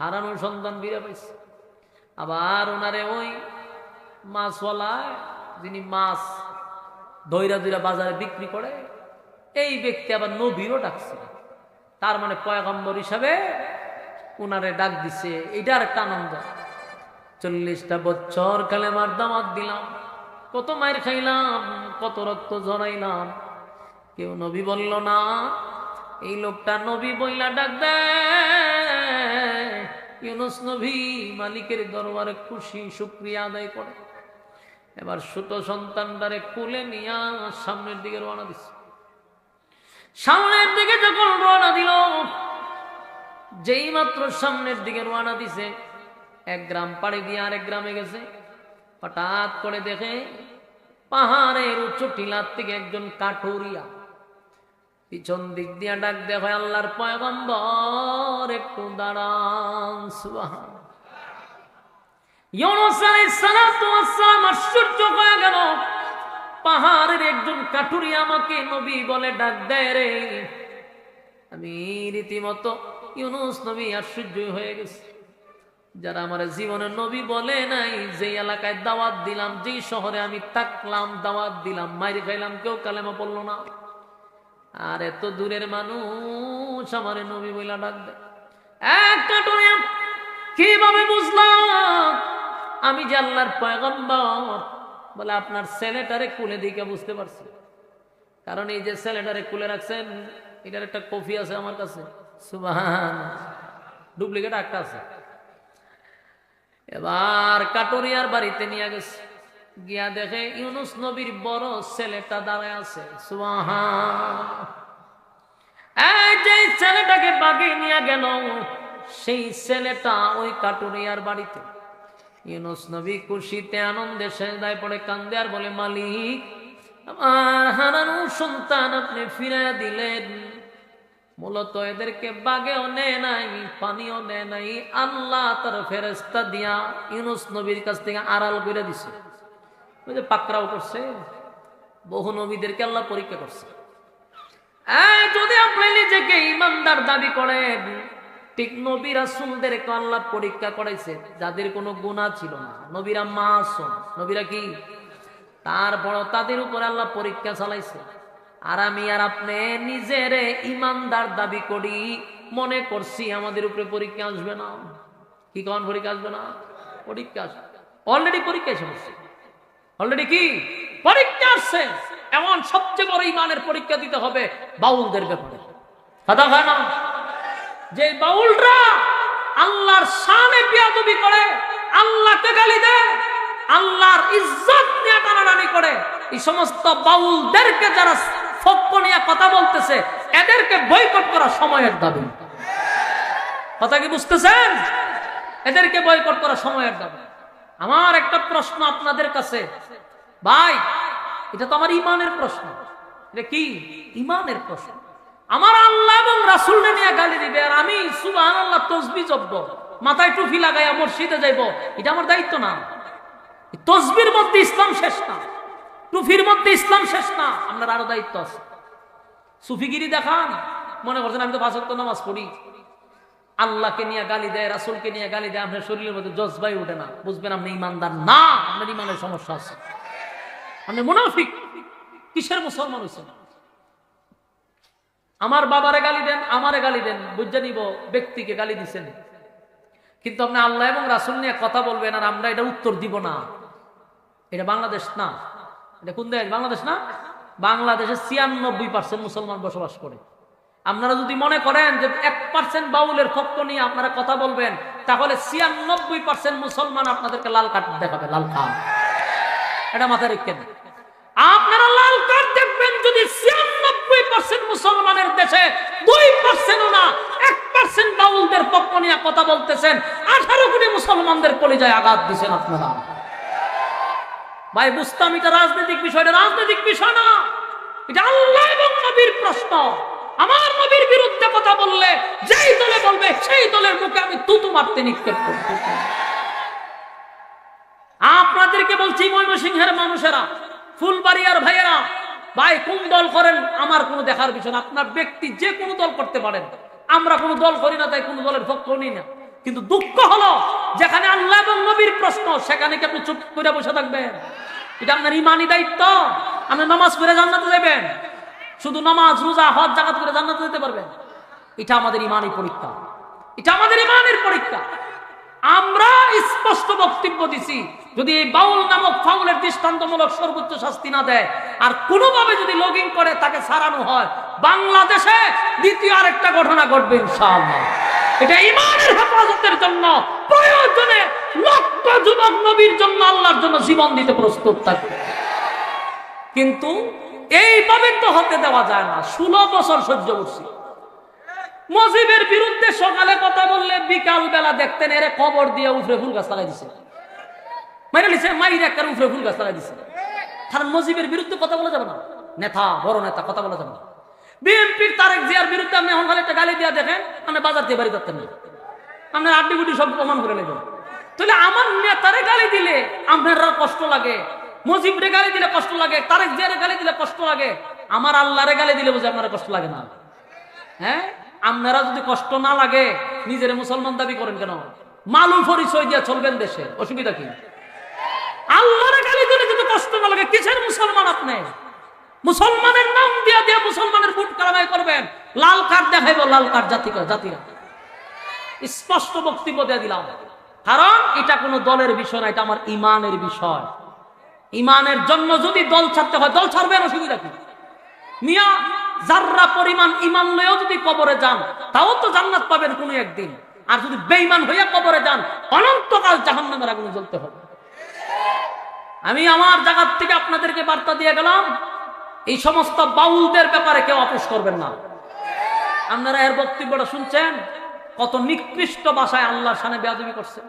হারানোর সন্তান ফিরে পাইছে। আবার ওনারে ওই মাছওয়ালা, যিনি মাছ দইরা দইরা বাজারে বিক্রি করে, এই ব্যক্তি আবার নবীরও ডাকছে, তার মানে পয়গম্বর হিসাবে উনারে ডাক দিছে। এটার একটা আনন্দ। 40টা বছর কালেমার দাওয়াত দিলাম, কত মায়ের খাইলাম, কত রক্ত ঝরাইলাম, কেউ নবী বলল না। এই লোকটা নবী বইলা ডাক দেয়। ইউনূস নবী মালিকের দরবারে খুশি শুকরিয়া আদায় করে। এবার ছোট সন্তানটারে কোলে নিয়া সামনের দিকে রওনা দিছে। সামনের দিকে যখন রওনা দিল, যেই মাত্র সামনের দিকে রওনা দিছে, এক গ্রাম পাড়ি দিয়ে আরেক গ্রামে গেছে, হঠাৎ করে দেখে পাহাড়ের উচ্চ টিলার থেকে একজন কাঠুরিয়া পিছন দিক দিয়া ডাক দেয়, আল্লাহর পয়গম্বর একটু দাঁড়ান। সুবহান। ইউনূস আলাইহিস সালাতু ওয়াস সালাম আশ্চর্য হয়ে গেল, পাহাড়ের একজন কাঠুরিয়া আমাকে নবী বলে ডাক দেয় রে। আমি রীতিমতো ইউনূস নবী আশ্চর্য হয়ে গেছে, যারা আমার জীবনে নবী বলে নাই, যেই এলাকায় দাওয়াত দিলাম, যেই শহরে আমি থাকলাম, দাওয়াত দিলাম, মাইর খাইলাম, কেউ কালেমা পড়লো না। আর এত দূরের মানুষ আমার নবী বইলা ডাক দেয়। এক কাঠুরিয়া কিভাবে বুঝলাম আমি যে আল্লাহর পয়গম্বর? বলে আপনার ছেলেটারে কুলে দিকে বুঝতে পারছি, কারণ এই যে ছেলেটারে কুলে রাখছেন, এটার একটা কফি আছে আমার কাছে। সুবহান। ডুপ্লিকেট একটা আছে। এবার কাটুরিয়ার বাড়িতে নিয়ে গেছে, গিয়া দেখে ইউনূস নবীর বড় ছেলেটা দাঁড়ায় আছে। সুবহান। এই যে ছেলেটাকে বাগে নিয়ে গেল, সেই ছেলেটা ওই কাটুরিয়ার বাড়িতে। ইউনূস নবী খুশিতে আনন্দে সিজদায় পড়ে কান্দে আর বলে, মালিক আমার হারানো সন্তান আপনি ফিরিয়ে দিলেন। মূলত এদেরকে বাগেও নেয় নাই, পানিও নেয় নাই, আল্লাহ তার ফেরেশতা দিয়া ইউনূস নবীর কাছ থেকে আড়াল করে দিছে। ওই যে পাকড়াও করছে, বহু নবীদেরকে আল্লাহ পরীক্ষা করছে। যদি আপনি নিজেকে ইমানদার দাবি করেন, ঠিক নবী রাসূলদেরকে আল্লাহ পরীক্ষা করাইছে, যাদের কোনো গুনাহ ছিল না। নবীরা মাসুম, নবীরা কি? তারপর তাদের উপর আল্লাহ পরীক্ষা চালাইছে। আর আমি আর আপনি নিজেরে ইমানদার দাবি করি, মনে করছি আমাদের উপরে পরীক্ষা আসবে না। কি কোন পরীক্ষা আসবে না? পরীক্ষা আসবে। অলরেডি পরীক্ষা এসে বসছে, অলরেডি কি পরীক্ষা আসছে। এমন সবচেয়ে বড় ইমানের পরীক্ষা দিতে হবে বাউলদের ব্যাপারে। কথা হয় না যে বাউলরা আল্লাহর শানে বেয়াদবি করে, আল্লাহকে গালি দেয়, আল্লাহর ইজ্জত নিয়ে টানাটানি করে, এই সমস্ত বাউলদেরকে যারা ফক্ক নিয়ে কথা বলতেছে, এদেরকে বয়কট করা সময়ের দাবি। কথা কি বুঝতেছেন? এদেরকে বয়কট করা সময়ের দাবি। আমার একটা প্রশ্ন আপনাদের কাছে, ভাই, এটা তো আমার ইমানের প্রশ্ন। এটা কি? ইমানের প্রশ্ন। আমার আল্লাহ এবং রাসূলকে নিয়ে গালি দিবে, আর আমি সুবহানাল্লাহ তাসবিহ জপব, মাথায় টুপি লাগাইয়া মসজিদে যাইব, এটা আমার দায়িত্ব না? তাসবিহর মধ্যে ইসলাম শেষ না, টুপির মধ্যে ইসলাম শেষ না, আপনার আরো দায়িত্ব আছে। সুফিগিরি দেখান, মনে করছেন আমি তো 5 ওয়াক্ত নামাজ পড়ি, আল্লাহকে নিয়ে গালি দেয়, রাসূলকে নিয়ে গালি দেয়, আপনার শরীরের মধ্যে জজবাই ওঠে না, বুঝবেন আপনি ইমানদার না, আপনার ইমানের সমস্যা আছে, আপনি মুনাফিক। কিসের মুসলমান হইছেন? আমার বাবারে গালি দেন, আমারে গালি দেন, বুঝে নিব ব্যক্তিকে গালি দিছেন, কিন্তু আপনি আল্লাহ এবং রাসূল নিয়ে কথা বলবেন আর আমরা এটা উত্তর দিব না। এটা বাংলাদেশ না, এটা কোন দেশ? বাংলাদেশ না? বাংলাদেশে 96% মুসলমান বসবাস করে। আপনারা যদি মনে করেন যে 1% বাউলের পক্ষ নিয়ে আপনারা কথা বলবেন, তাহলে 96% মুসলমান আপনাদেরকে লাল কার্ড দেখাবে, লাল কার্ড। এটা মাথায় রেখেন। আপনারা লাল কার্ড দেখবেন যদি 96% মুসলমানের দেশে 2% না 1% বাউলদের পক্ষ নিয়ে কথা বলতেছেন, 18 কোটি মুসলমানদের কলিজায় আঘাত দিচ্ছেন আপনারা। ভাই, বুঝতাম এটা রাজনৈতিক বিষয়, এটা রাজনৈতিক বিষয় না, এটা আল্লাহ এবং নবীর প্রশ্ন। আমার নবীর বিরুদ্ধে কথা বললে যেই দলে বলবে সেই দলের মুখে আমি তুতু মারতে নিক্ষেপ করব। আপনাদেরকে বলছি, ময়মনসিংহের মানুষেরা, ফুলবাড়িয়ার ভাইয়েরা, ভাই কোন দল করেন আমার কোনো দেখার বিষয় না, আপনার ব্যক্তি যে কোনো দল করতে পারেন, আমরা কোনো দল করি না, তাই কোনো দলের পক্ষ নিই না। কিন্তু দুঃখ হলো যেখানে আল্লাহ এবং নবীর প্রশ্ন, সেখানে কি আপনি চুপ করে বসে থাকবেন? এটা আপনার ইমানি দায়িত্ব। আপনি নামাজ পড়ে জান্নাতে যাবেন, শুধু নামাজ রোজা হজ জাকাত করে জান্নাতে যেতে পারবেন? এটা আমাদের ইমানি পরীক্ষা, এটা আমাদের ইমানের পরীক্ষা। আমরা স্পষ্ট বক্তব্য দিছি, যদি এই বাউল নামক ফাউলের দৃষ্টান্তমূলক সর্বোচ্চ শাস্তি না দেয় আর কোনোভাবে যদি লগিং করে তাকে ছাড়ানো হয়, বাংলাদেশে দ্বিতীয় আরেকটা ঘটনা ঘটবে ইনশাআল্লাহ। এটা ইমানের হেফাজতের জন্য প্রয়োজনে লক্ষ যুবক নবীর জন্য আল্লাহর জন্য জীবন দিতে প্রস্তুত থাকবে। কিন্তু এইভাবে তো হতে দেওয়া যায় না। 16 বছর সহ্য করছি। মজিবের বিরুদ্ধে সকালে কথা বললে বিকাল বেলা দেখতেন এরে কবর দিয়ে উফরে ফুল গাছ লাগাই দিছে, মাইরা লিছে, মাইরা একটা উফরে ফুল গাছ লাগাই দিছে। কারণ মজিবের বিরুদ্ধে কথা বলা যাবে না, নেতা, বড় নেতা, কথা বলা যাবে না। বিএনপির তারেক জিয়ার বিরুদ্ধে আপনি এখন খালি একটা গালি দিয়ে দেখেন, আপনি বাজার দিয়ে বাড়ি যাচ্ছেন না, আপনার আড্ডি গুটি সব প্রমাণ করে নেবেন। তাহলে আমার নেতারে গালি দিলে আপনার কষ্ট লাগে, মজিবরে গালি দিলে কষ্ট লাগে, তারেক জিয়ারে গালি দিলে কষ্ট লাগে, আমার আল্লাহরে গালি দিলে বুঝে আপনারা কষ্ট লাগে না? হ্যাঁ, আপনারা যদি কষ্ট না লাগে নিজের মুসলমান দাবি করেন কেন? মালুম পরিচয় দিয়ে চলবেন দেশে, অসুবিধা কি? আল্লাহরে গালি দিলে যদি কষ্ট না লাগে, কিসের মুসলমান আপনি? মুসলমানের নাম দিয়া দিয়ে মুসলমানের বুট কালামাই করবেন, লাল কার্ড দেখাইব, লাল কার্ড জাতিরা। স্পষ্ট বক্তব্য দিয়ে দিলাম, কারণ এটা কোনো দলের বিষয় না, এটা আমার ইমানের বিষয়। ইমানের জন্য যদি দল ছাড়তে হয় দল ছাড়বেন, অসুবিধা কি? মিয়া যাররা পরিমাণ ইমান লয়েও যদি কবরে যান তাও তো জান্নাত পাবেন কোনো একদিন, আর যদি বেঈমান হইয়া কবরে যান অনন্তকাল জাহান্নামের আগুনে জ্বলতে হবে। আমি আমার জায়গা থেকে আপনাদেরকে বার্তা দিয়ে গেলাম, এই সমস্ত বাউলদের ব্যাপারে কেউ আপোষ করবেন না। আপনারা এর বক্তব্যটা শুনছেন, কত নিকৃষ্ট ভাষায় আল্লাহর শানে বেয়াদবি করছে।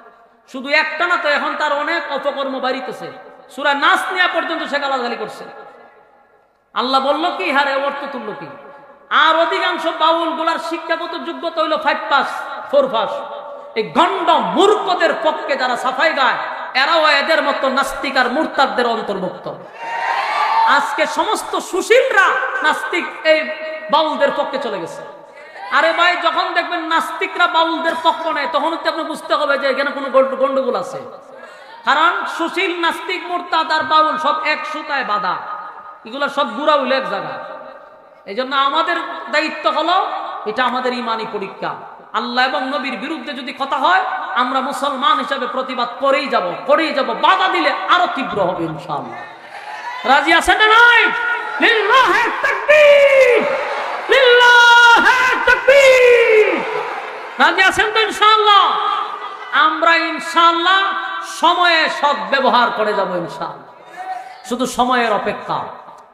শুধু একটা না তো, এখন তার অনেক অপকর্ম বাড়িতেছে। সূরা নাস নিয়া পর্যন্ত সে গালাগালি করছে। আল্লাহ বলল কি, হারে অর্থ তুলল কি? আর অধিকাংশ বাউল গুলার শিক্ষাগত যোগ্যতা হইল 5 পাস 4 পাস। এই গন্ড মূর্খদের পক্ষে যারা সাফাই গায়, এরাও এদের মতো নাস্তিক আর মুরতাদদের অন্তর্ভুক্ত। আজকে সমস্ত সুশীলরা নাস্তিক এই বাউলদের পক্ষে চলে গেছে। আরে ভাই, যখন দেখবেন নাস্তিকরা বাউলদের পক্ষ নেয়, তখন আপনি বুঝতে হবে যে এখানে কোনো গন্ডগোল আছে। কারণ সুশীল, নাস্তিক, মুরতাদ আর বাউল সব এক সুতায় বাঁধা, এগুলো সব গুড়া হইল এক জায়গা। এই জন্য আমাদের দায়িত্ব হলো, এটা আমাদের ইমানি পরীক্ষা। আল্লাহ এবং নবীর বিরুদ্ধে যদি কথা হয়, আমরা মুসলমান হিসাবে প্রতিবাদ করেই যাব, বাধা দিলে আরো তীব্র হবে ইনশাআল্লাহ। রাজি আছেন না নাই? লিল্লাহি তাকবীর, লিল্লাহি তাকবীর। রাজি আছেন তো ইনশাআল্লাহ? আমরা ইনশাআল্লাহ সময়ে সৎ ব্যবহার করে যাব ইনশাআল্লাহ। শুধু সময়ের অপেক্ষা।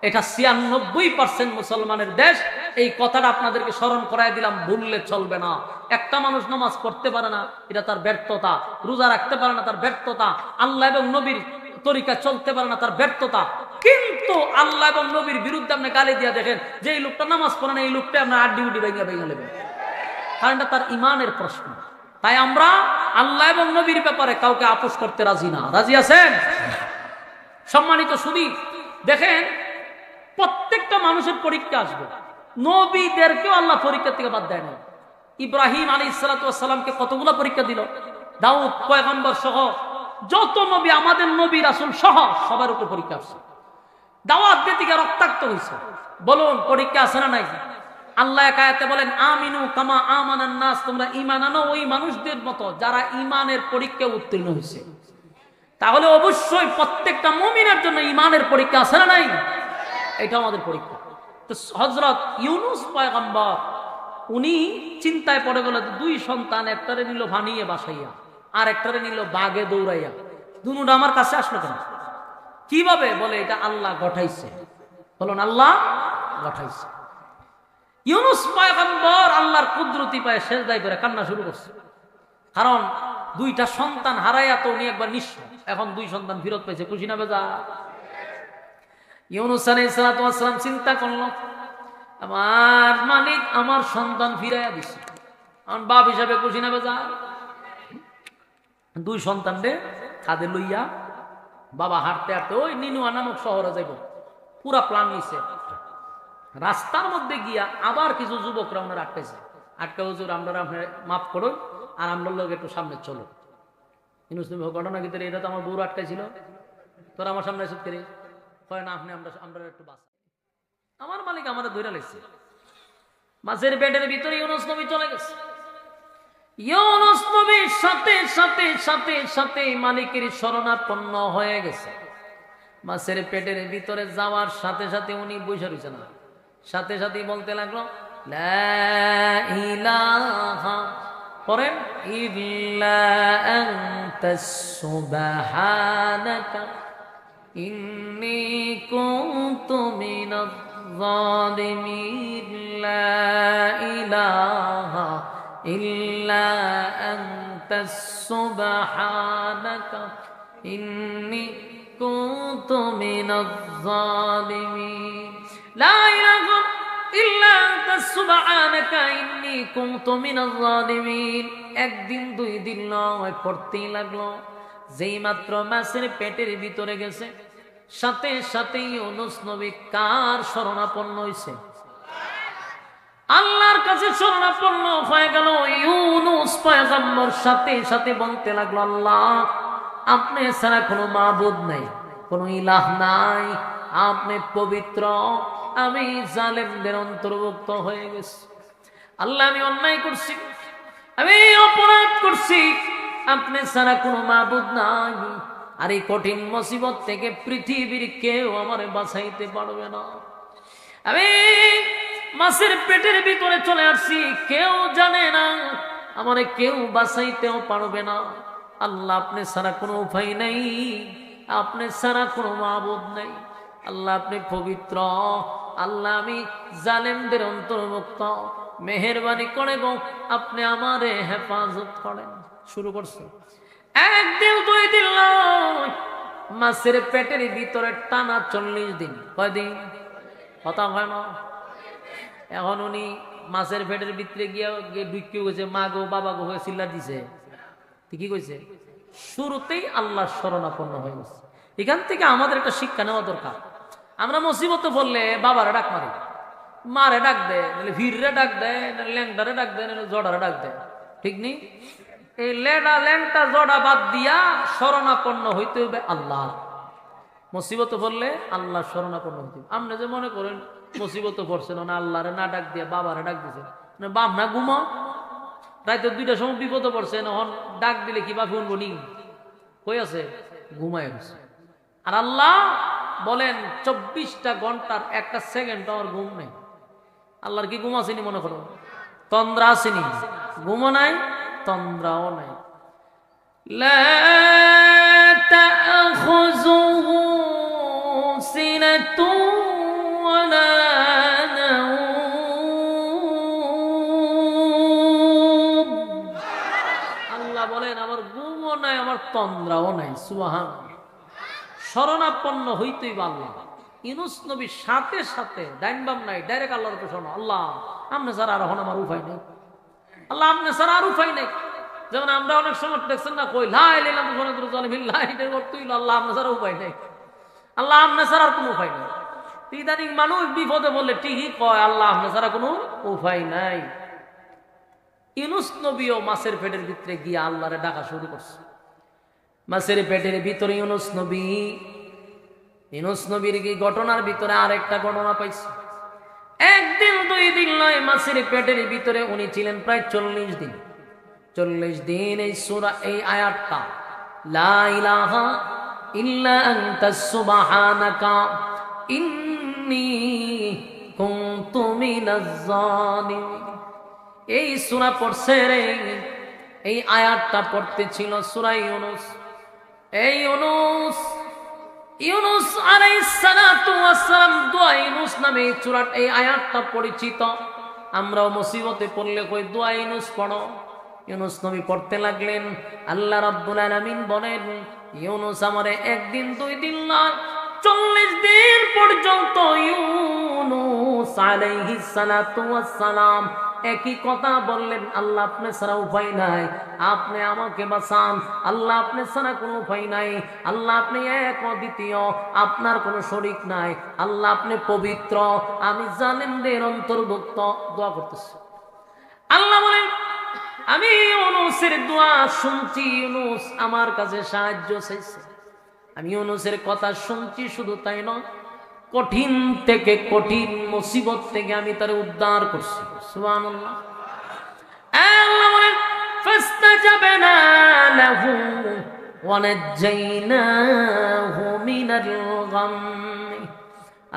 এটা 96% মুসলমানের দেশ, এই কথাটা আপনাদেরকে স্মরণ করায় দিলাম, ভুললে চলবে না। একটা মানুষ নামাজ পড়তে পারে না, এটা তার ব্যর্থতা। রোজা রাখতে পারে না, তার ব্যর্থতা। আল্লাহ এবং নবীর তরিকা চলতে পারে না, তার ব্যর্থতা। কিন্তু আল্লাহ এবং নবীর বিরুদ্ধে আপনি গালি দিয়া দেখেন, যে এই লোকটা নামাজ পড়ে না, এই লোকটা আপনার আড্ডি উড্ডি ভেঙে ভেঙে নেবেন, কারণ এটা তার ইমানের প্রশ্ন। তাই আমরা আল্লাহ এবং নবীর ব্যাপারে কাউকে আপোষ করতে রাজি না। রাজি আছেন? সম্মানিত সুধী, দেখেন প্রত্যেকটা মানুষের পরীক্ষা আসবে। নবীদেরকেও আল্লাহ পরীক্ষা থেকে বাদ দেয় না। ইব্রাহিম আলাইহিস সালামকে কতগুলো পরীক্ষা দিল, দাউদ পয়গম্বর সহ যত নবী, আমাদের নবী রাসূল সহ সবার উপর পরীক্ষা আসছে। দাওয়াত দিতে গিয়ে রক্তাক্ত হয়েছে। বলুন পরীক্ষা আছে না নাই? আল্লাহ এক আয়াতে বলেন, আমিনু কামা আমানান নাস, তোমরা ঈমান আনো ওই মানুষদের মতো যারা ঈমানের পরীক্ষায় উত্তীর্ণ হয়েছে। তাহলে অবশ্যই প্রত্যেকটা মুমিনের জন্য ঈমানের পরীক্ষা আছে না নাই? এটা আমাদের পরীক্ষা। তো হযরত ইউনূস পয়গম্বর উনি চিন্তায় পড়ে গেল, দুই সন্তান, একটারে নিল ভানিয়ে বাসাইয়া, আর একটারে নিল বাগে দৌড়াইয়া। দুনুটা আমার কাছে আসলো কেন? কিভাবে? বলে এটা আল্লাহ গঠাইছে। বলুন আল্লাহ গঠাইছে। ইউনূস পয়গম্বর আল্লাহর কুদরতি পায়ে সেজদায় করে কান্না শুরু করছে। কারণ দুইটা সন্তান হারাইয়া তো উনি একবার নিঃস্ব, এখন দুই সন্তান ফিরত পাইছে, খুশি না বেজা? ইউনূস আলাইহিস সালাম চিন্তা করল, আমার মালিক আমার সন্তান ফিরাইয়া দিছে, আমার বাপ হিসাবে খুশি না বেজা? দুই সন্তানরে কাঁধে লইয়া বাবা হাঁটতে হাঁটতে ওই নিনুয়া নামক শহরে যাইব, পুরা প্ল্যান নিছে। রাস্তার মধ্যে গিয়া আবার কিছু যুবকরা ওনার আটকেছে। আটকে, হুজুর আমরা আপনার মাফ করুন, আর আমরা লোক একটু সামনে চলো। ইউনূস নবী, ঘটনা কি? এটা তো আমার বউর আটকাইছিল, তোরা আমার সামনে এসে করে কয় না, আপনি আমরা একটু বাঁচা। আমার মালিক আমাদের ধরে লাগছে। মাছের পেটের ভিতরে ইউনূস নবী চলে গেছে। ইউনূস নবীর সাথে সাথে সাথে সাথে মালিকের শরণাপন্ন হয়ে গেছে। মাছের পেটের ভিতরে যাওয়ার সাথে সাথে উনি বসে রয়েছে না, সাথে সাথে বলতে লাগলো, লা ইলাহা, পড়েন, ইল্লা আনতা সুবহানাকা ইন্নী কুনতু মিনাজ জালিমিন। লা ইলাহা ইল্লা আনতা সুবহানাকা ইন্নী কুনতু মিনাজ জালিমিন। লা ইলাহা ইল্লা আনতা সুবহানাকা ইন্নী কুনতু মিনাজ জালিমিন। একদিন দুই দিন নয়, পড়তেই লাগলো। যেই মাত্র মাছের পেটের ভিতরে গেছে, সাথে সাথে ইউনূস নবী কার শরণাপন্ন হইছে? আল্লাহর কাছে শরণাপন্ন হয়ে গেল। ইউনূস পয়গম্বর সাথে সাথে বলতে লাগলো, আল্লাহ আপনি ছাড়া কোনো মাবুদ নাই, কোনো ইলাহ নাই, আপনি পবিত্র, আমি জালেমদের অন্তর্ভুক্ত হয়ে গেছি। আল্লাহ আমি অন্যায় করছি, আমি অপরাধ করছি, আপনি ছাড়া কোনো মাবুদ নাই, আর এই কঠিন মুসিবত থেকে পৃথিবীর কেউ আমারে বাঁচাইতে পারবে না। আমি মাছের পেটের ভিতরে চলে আসছি, কেউ জানে না, আমারে কেউ বাঁচাইতেও পারবে না। আল্লাহ আপনি ছাড়া কোনো উপায় নাই, আপনি ছাড়া কোনো মাবুদ নাই। আল্লাহ আপনি পবিত্র, আল্লাহ আমি জালেমদের অন্তর্ভুক্ত, মেহেরবানি করে গো আপনি আমারে হেফাজত করেন। শুরু করছে। একদিন দুই দিন নয়, মাছের পেটের ভিতরে টানা 40 দিন। কয়দিন? কথা হয় না। এখন উনি মাছের পেটের ভিতরে গিয়ে ঢুকিয়ে গেছে, মা গো বাবা গো হয়ে চিল্লা দিছে। কি কইছে? শুরুতেই আল্লাহর শরণাপন্ন হয়ে গেছে। এখান থেকে আমাদের একটা শিক্ষা নেওয়া দরকার। আমরা মুসিবতে পড়লে বাবারে ডাক মারি, মারে ডাক দেয়, নাহলে ভিড়রে ডাক দেয়, নাহলে ল্যাংটারে ডাক দেয়, নাহলে জড়ারে ডাক দেয়, ঠিক নেই? এই লেডা ল্যাংটা জড়া বাদ দিয়া শরণাপন্ন হইতে হবে আল্লাহ। মুসিবতে পড়লে আল্লাহ শরণাপন্ন হইতে হবে। আপনি যে মনে করেন মুসিবতে পড়ছেন, না আল্লাহরে না ডাক দিয়া বাবারে ডাক দিছে, বাপ না ঘুমা, রাইতে 2টার সময় বিপদে পড়ছেন, এখন ডাক দিলে কি বাপি উনবো নি? কই আছে? ঘুমায় গেছে। আর আল্লাহ বলেন 24টা ঘন্টার একটা সেকেন্ড আমার ঘুম নেই। আল্লাহর কি ঘুম আসেনি মনে করো? তন্দ্রা আসেনি? ঘুমও নাই, তন্দ্রাও নাই। লা তাখুযুহু সিনাতুন ওয়ালা নাওম ঘুমও নাই, আমার তন্দ্রাও নাই। সুবহানাল্লাহ। শরণাপন্ন হইতেই বা আল্লাহ। ইউনূস নবীর সাথে সাথে ডাইন বাম নাই, ডাইরেক্ট আল্লাহর উপর শোনো, আল্লাহ আপনি স্যার আর এখন আমার উপায় নেই, আল্লাহ আপনি স্যার আর উপায় নেই। যেমন আমরা অনেক সময় দেখছেন না, কই লাই লাইলাম তো জলিমিল লাই করতেই আল্লাহ আপনি স্যার উপায় নেই, আল্লাহ আপনি স্যার আর কোনো উপায় নেই। ইদানিং মানুষ বিপদে বললে ঠিকই কয় আল্লাহ আপনি ছাড়া কোনো উপায় নাই। ইউনূস নবীও মাছের পেটের ভিতরে গিয়ে আল্লাহরে ডাকা শুরু করছে। মাছের পেটের ভিতরে ইউনূস নবীর কি ঘটনার ভিতরে আরেকটা ঘটনা পাইছে। একদিন দুই দিন নয়, মাছের পেটের ভিতরে উনি ছিলেন প্রায় 40 দিন। 40 দিন এই সূরা, এই আয়াতটা লা ইলাহা ইল্লা আনতা সুবহানাকা ইন্নী কুনতু মিনাজ জালিমিন। এই সূরা পড়ছে রে, এই আয়াতটা পড়তে ছিল সূরা ইউনূস। এই ইউনূস আলাইহিস সালাতু ওয়াস সালাম দোয়া ইউনূস নামে এই আয়াতটা পরিচিত। আমরাও মুসিবতে পড়লে কই দোয়া ইউনূস পড়ো। ইউনূস নবী পড়তে লাগলেন। আল্লাহ রাব্বুল আলামিন বলেন, ইউনূস আমারে একদিন দুই দিন নয় 40 দিন পর্যন্ত ইউনূস আলাইহিস সালাতু ওয়াস সালাম একই কথা বললেন, আল্লাহ আপনি ছাড়া উপায় নাই, আপনি আমাকে বাঁচান, আল্লাহ আপনি ছাড়া কোনো উপায় নাই, আল্লাহ আপনি এক অদ্বিতীয়, আপনার কোনো শরীক নাই, আল্লাহ আপনি পবিত্র, আমি জালিমদের অন্তর্ভুক্ত। দোয়া করতেছি। আল্লাহ বলেন, আমি ইউনূসের দোয়া শুনছি, ইউনূস আমার কাছে সাহায্য চাইছে, আমি ইউনূসের কথা শুনছি। শুধু তাই নয়, কঠিন থেকে কঠিন মুসিবত থেকে আমি তারে উদ্ধার করছি। সুবহানাল্লাহ। আল্লাহ বলেন, ফাস্তাজাবনা লাহু ওয়া নাজাইনাহু মিনাল গাম।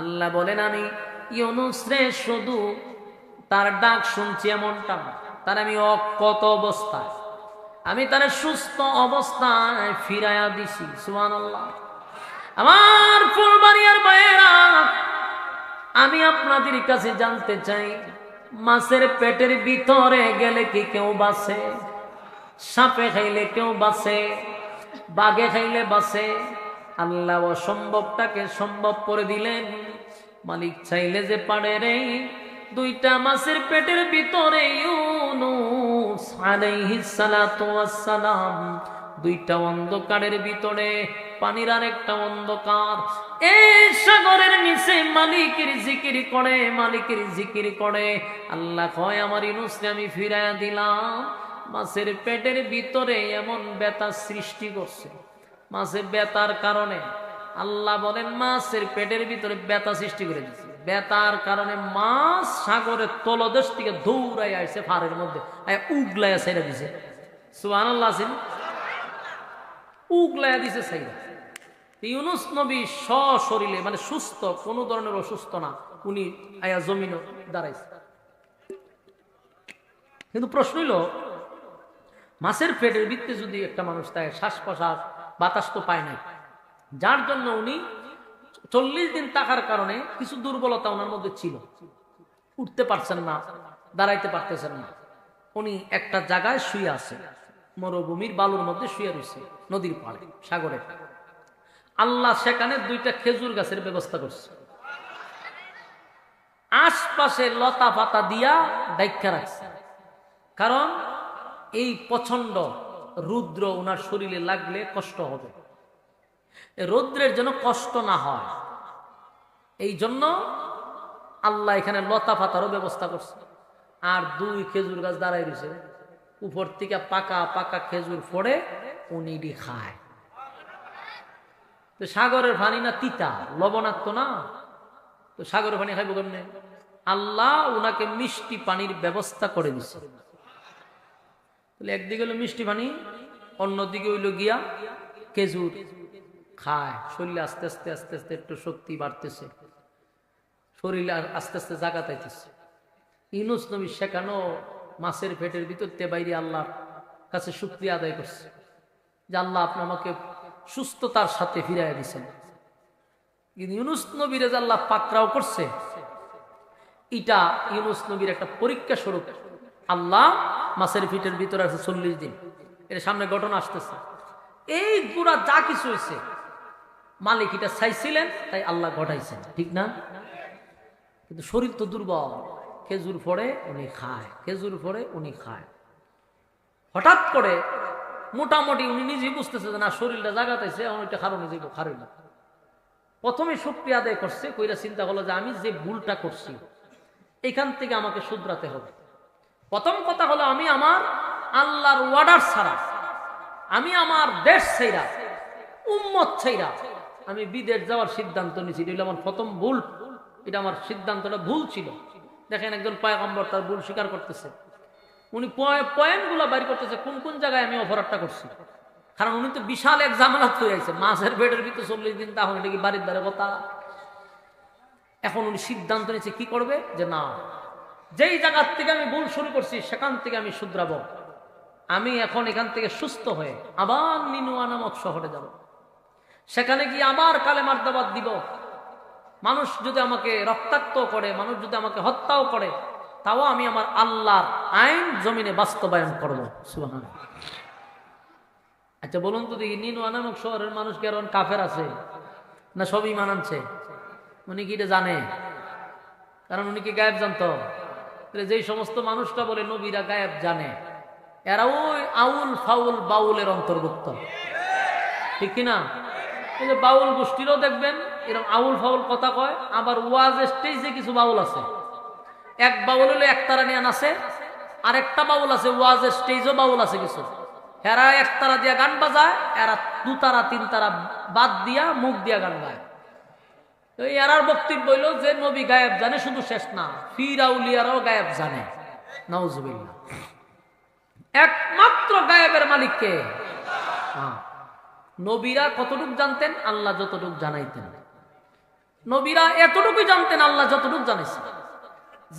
আল্লাহ বলেন, আমি ইউনূস রে শুধু তার ডাক শুনছি এমনটা না, তার আমি অক্ষত অবস্থায়, আমি তার সুস্থ অবস্থায় ফিরাইয়া দিছি। সুবহানাল্লাহ। আমার ফুলবাড়িয়ার ভাইয়েরা, আমি আপনাদের কাছে জানতে চাই, মাছের পেটের ভিতরে গেলে কি কেউ বাঁচে? সাপে খাইলে কেউ বাঁচে? বাঘে খাইলে বাঁচে? আল্লাহ অসম্ভবটাকে সম্ভব করে দিলেন। মালিক চাইলে যে পারে রে, দুইটা মাছের পেটের ভিতরে ইউনূস আলাইহিস সালাতু ওয়াস সালাম, দুইটা অন্ধকারের ভিতরে, পানির আর একটা অন্ধকার, এই সাগরের নিচে মালিকের জিকির করে, মালিকের জিকির করে। আল্লাহ কয়, আমার ইউনূসকে আমি ফিরাইয়া দিলাম। মাছের পেটের ভিতরে এমন ব্যথা সৃষ্টি করছে, মাছের ব্যথার কারণে আল্লাহ বলেন মাছের পেটের ভিতরে ব্যথা সৃষ্টি করে দিচ্ছে। ব্যথার কারণে মাছ সাগরের তলদেশ থেকে দৌড়াই আসছে, ফারের মধ্যে উগলাইয়া ছেড়ে দিছে। সুবহানাল্লাহ। উগলাইয়া দিছে সাইরা। ইউনূস নবী সশরীরে, মানে সুস্থ, কোনো ধরনের অসুস্থ না, উনি আয়া জমিন দাঁড়াইছে। কিন্তু প্রশ্ন হইল, মাছের পেটের ভিতরে যদি একটা মানুষ থাকে, শ্বাস প্রশ্বাস বাতাস তো পায় নাই, যার জন্য উনি 40 দিন থাকার কারণে কিছু দুর্বলতা ওনার মধ্যে ছিল, উঠতে পারছেন না, দাঁড়াইতে পারতেছেন না। উনি একটা জায়গায় শুয়ে আছে, মরুভূমির বালুর মধ্যে শুয়ে রয়েছে, নদীর পাড়ে, সাগরে। আল্লাহ সেখানে দুইটা খেজুর গাছের ব্যবস্থা করছে, আশপাশে লতা পাতা দিয়া ডাইকা রাখছে, কারণ এই প্রচন্ড রুদ্র ওনার শরীরে লাগলে কষ্ট হবে, রৌদ্রের যেন কষ্ট না হয়, এই জন্য আল্লাহ এখানে লতা পাতারও ব্যবস্থা করছে। আর দুই খেজুর গাছ দাঁড়াই রয়েছে, উপর থেকে পাকা পাকা খেজুর ফোড়ে উনি খায়। তো সাগরের পানি না তিতা, লবণাক্ত না, তো সাগরের পানি খাইব কেমনে? আল্লাহ উনাকে মিষ্টি পানির ব্যবস্থা করে দিচ্ছে। তাহলে একদিকে হলো মিষ্টি পানি, অন্যদিকে হইল গিয়া খেজুর খায়। শরীরে আস্তে আস্তে আস্তে আস্তে একটু শক্তি বাড়তেছে, শরীরে আস্তে আস্তে জাগা পাইতেছে। ইউনূস নবী শেখানো মাছের পেটের ভিতর তে বাইরে আল্লাহর কাছে শুকরিয়া আদায় করছে যে আল্লাহ আপনি আমাকে সুস্থতার সাথে ফিরাইয়া দিয়েছেন। কিন্তু ইউনূস নবীর যে আল্লাহ পাকড়াও করছে, এটা ইউনূস নবীর একটা পরীক্ষা স্বরূপ। আল্লাহ মাছের পেটের ভিতরে আছে 40 দিন, এর সামনে ঘটনা আসতেছে। এই পুরা যা কিছু হয়েছে মালিক এটা চাইছিলেন, তাই আল্লাহ ঘটাইছেন, ঠিক না? কিন্তু শরীর তো দুর্বল, খেজুর ফড়ে উনি খায়, খেজুর ফড়ে উনি খায়। হঠাৎ করে মোটামুটি উনি নিজেই বুঝতেছে যে না, শরীরটা জাগাতেছে, এখন ওইটা খারো নিজে খারই না। প্রথমে শুকরিয়া আদায় করছে, কইরা চিন্তা করলো যে আমি যে ভুলটা করছি এখান থেকে আমাকে শুধরাতে হবে। প্রথম কথা হলো, আমি আমার আল্লাহর ওয়ার্ডার ছাড়া, আমি আমার দেশ ছাইরা, উম্মত ছাইরা আমি বিদেশ যাওয়ার সিদ্ধান্ত নিয়েছি। এটা আমার প্রথম ভুল, এটা আমার সিদ্ধান্তটা ভুল ছিল। দেখেন একজন পয়গম্বর তার ভুল স্বীকার করতেছে, উনি পয়েন্টগুলো বাইর করতেছে কোন কোন জায়গায় আমি অপরাধটা করছি। কারণ উনি তো বিশাল এক ঝামেলা হয়ে আছে, মাছের পেটের ভিতরে 40 দিন, তখন এটা কি বাড়ির দ্বারে কথা। এখন উনি সিদ্ধান্ত নিয়েছে কি করবে, যে না, যেই জায়গার থেকে আমি ভুল শুরু করছি সেখান থেকে আমি শুধরাবো। আমি এখন এখান থেকে সুস্থ হয়ে আবার নিনুয়া নামক শহরে যাব, সেখানে গিয়ে আবার কালেমার দাওয়াত দিব। মানুষ যদি আমাকে রক্তাক্ত করে, মানুষ যদি আমাকে হত্যাও করে, তাও আমি আমার আল্লাহর আইন জমিনে বাস্তবায়ন করবো। সুবহানাল্লাহ। আচ্ছা বলুন তো দেখি, নিনুয়া নামক শহরের মানুষ কি আর কাফের আছে না সব ঈমান আনছে? উনি কি এটা জানে? কারণ উনি কি গায়েব জানতো? যেই সমস্ত মানুষটা বলে নবীরা গায়েব জানে, এরা ওই আউল ফাউল বাউলের অন্তর্ভুক্ত, ঠিক কিনা? এই যে বাউল গোষ্ঠীরও দেখবেন এরকম আউল ফাউল কথা কয়। আবার ওয়াজ স্টেজে কিছু বাউল আছে, এক বাউল হলো একতারা নিয়ে নাচে, আর একটা বাউল আছে ওয়াজ স্টেজও বাউল আছে কিছু, এরা একতারা দিয়া গান বাজায়, এরা দুতারা তিনতারা বাদ দিয়া মুখ দিয়া গান গায়। এরার বক্তব্য হইল যে নবী গায়েব জানে, শুধু শেষ না, ফিরাউলিয়ারাও গায়েব জানে। নাউজুবিল্লাহ। একমাত্র গায়েবের মালিককে। নবীরা কতটুক জানতেন? আল্লাহ যতটুক জানাইতেন। নবীরা এতটুকুই জানতেন, আল্লাহ যতটুক জানাইছেন।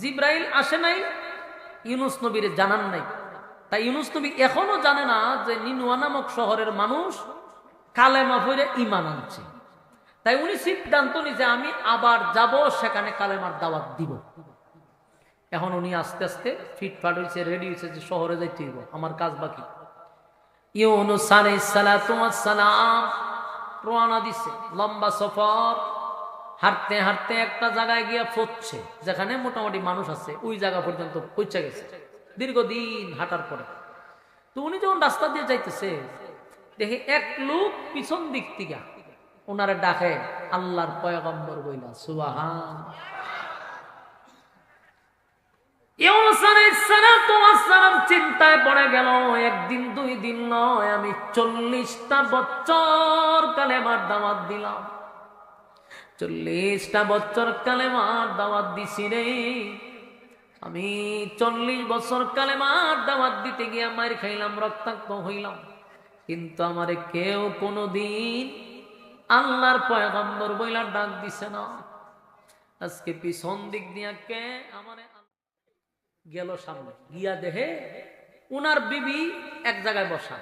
জিব্রাইল আসে নাই, ইউনুস নবীর জানান নাই। তাই ইউনুস নবী এখনো জানে না যে নিনুয়া নামক শহরের মানুষ কালেমা পড়ে ঈমান আনছে। তাই উনি সিদ্ধান্ত নিয়েছে আমি আবার যাব, সেখানে কালেমার দাওয়াত দিব। এখন উনি আস্তে আস্তে ফিটফাট হয়েছে, রেডি হয়েছে যে শহরে যাইতে হইব, আমার কাজ বাকি। ইউনুস আলাইহিস সালাতু ওয়াস সালাম রওনা দিছে, লম্বা সফর। হাঁটতে হাঁটতে একটা জায়গায় গিয়া পৌঁছছে যেখানে মোটামুটি মানুষ আছে, ওই জায়গা পর্যন্ত পৌঁছে গেছে দীর্ঘদিন হাঁটার পরে। তো উনি যখন রাস্তা দিয়ে যাইতেছে, দেখে এক লোক পিছন দিক থেকে ওনারে ডাকে আল্লাহর পয়গম্বর বইলা। সুবহান। ইউনুস আলাইহিস সালাতু ওয়াস সালাম চিন্তায় পড়ে গেল, একদিন দুই দিন নয়, আমি 40টা বছর কালেমার দাওয়াত দিলাম, 40টা বছর কালেমার দাওয়াত দিছি রে। আমি 40 বছর কালেমার দাওয়াত দিতে গিয়ে মার খাইলাম, রক্তাক্ত হইলাম, কিন্তু আমারে কেউ কোনোদিন আল্লাহর পয়গম্বর বইলা ডাক দিছে না। আজকে পিছন দিক দিয়া কে আমারে গেল, সামনে গিয়া দেখে উনার বিবি এক জায়গায় বসা।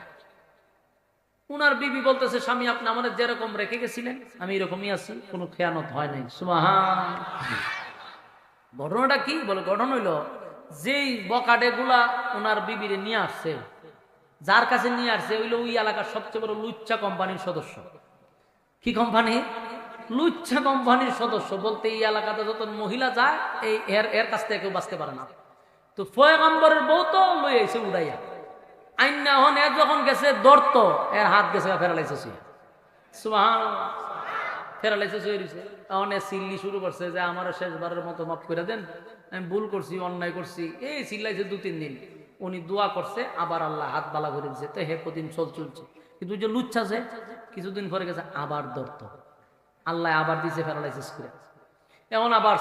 উনার বিবি বলতেছে, স্বামী আপনি আমাদের যেরকম রেখে গেছিলেন আমি এরকমই আছি, কোনো খেয়ানত হয় নাই। সুবহান। ঘটনাটা কি? বলে ঘটনা হইল, যেই বকাডে গুলা উনার বিবিরে নিয়ে আসছে, যার কাছে নিয়ে আসছে হইল ওই এলাকার সবচেয়ে বড় লুচ্চা কোম্পানির সদস্য। কি কোম্পানি? লুচ্চা কোম্পানির সদস্য। বলতে এই এলাকাতে যত মহিলা যায় এই এর কাছ থেকে কেউ বাঁচতে পারে না। তো পয়গম্বরের বউ তো লই আইছে উড়াইয়া, আইনা হন এর যখন গেছে দর্ত, এর হাত গেছে ফেরালাইছে। সুবহানাল্লাহ। ফেরালাইছে হয়েছে। তখন চিল্লি শুরু করছে যে আমার শেষবারের মতো মাফ করে দেন, আমি ভুল করছি, অন্যায় করছি। এই চিল্লাইছে 2-3 দিন। উনি দোয়া করছে, আবার আল্লাহ হাত বালা করে দিচ্ছে। তো হে প্রতিদিন চলছে, কিন্তু যে লুচ্ছাছে কিছুদিন পরে গেছে আবার দর্ত, আল্লাহ আবার দিছে ফেরালাইছে করে। এমন আবার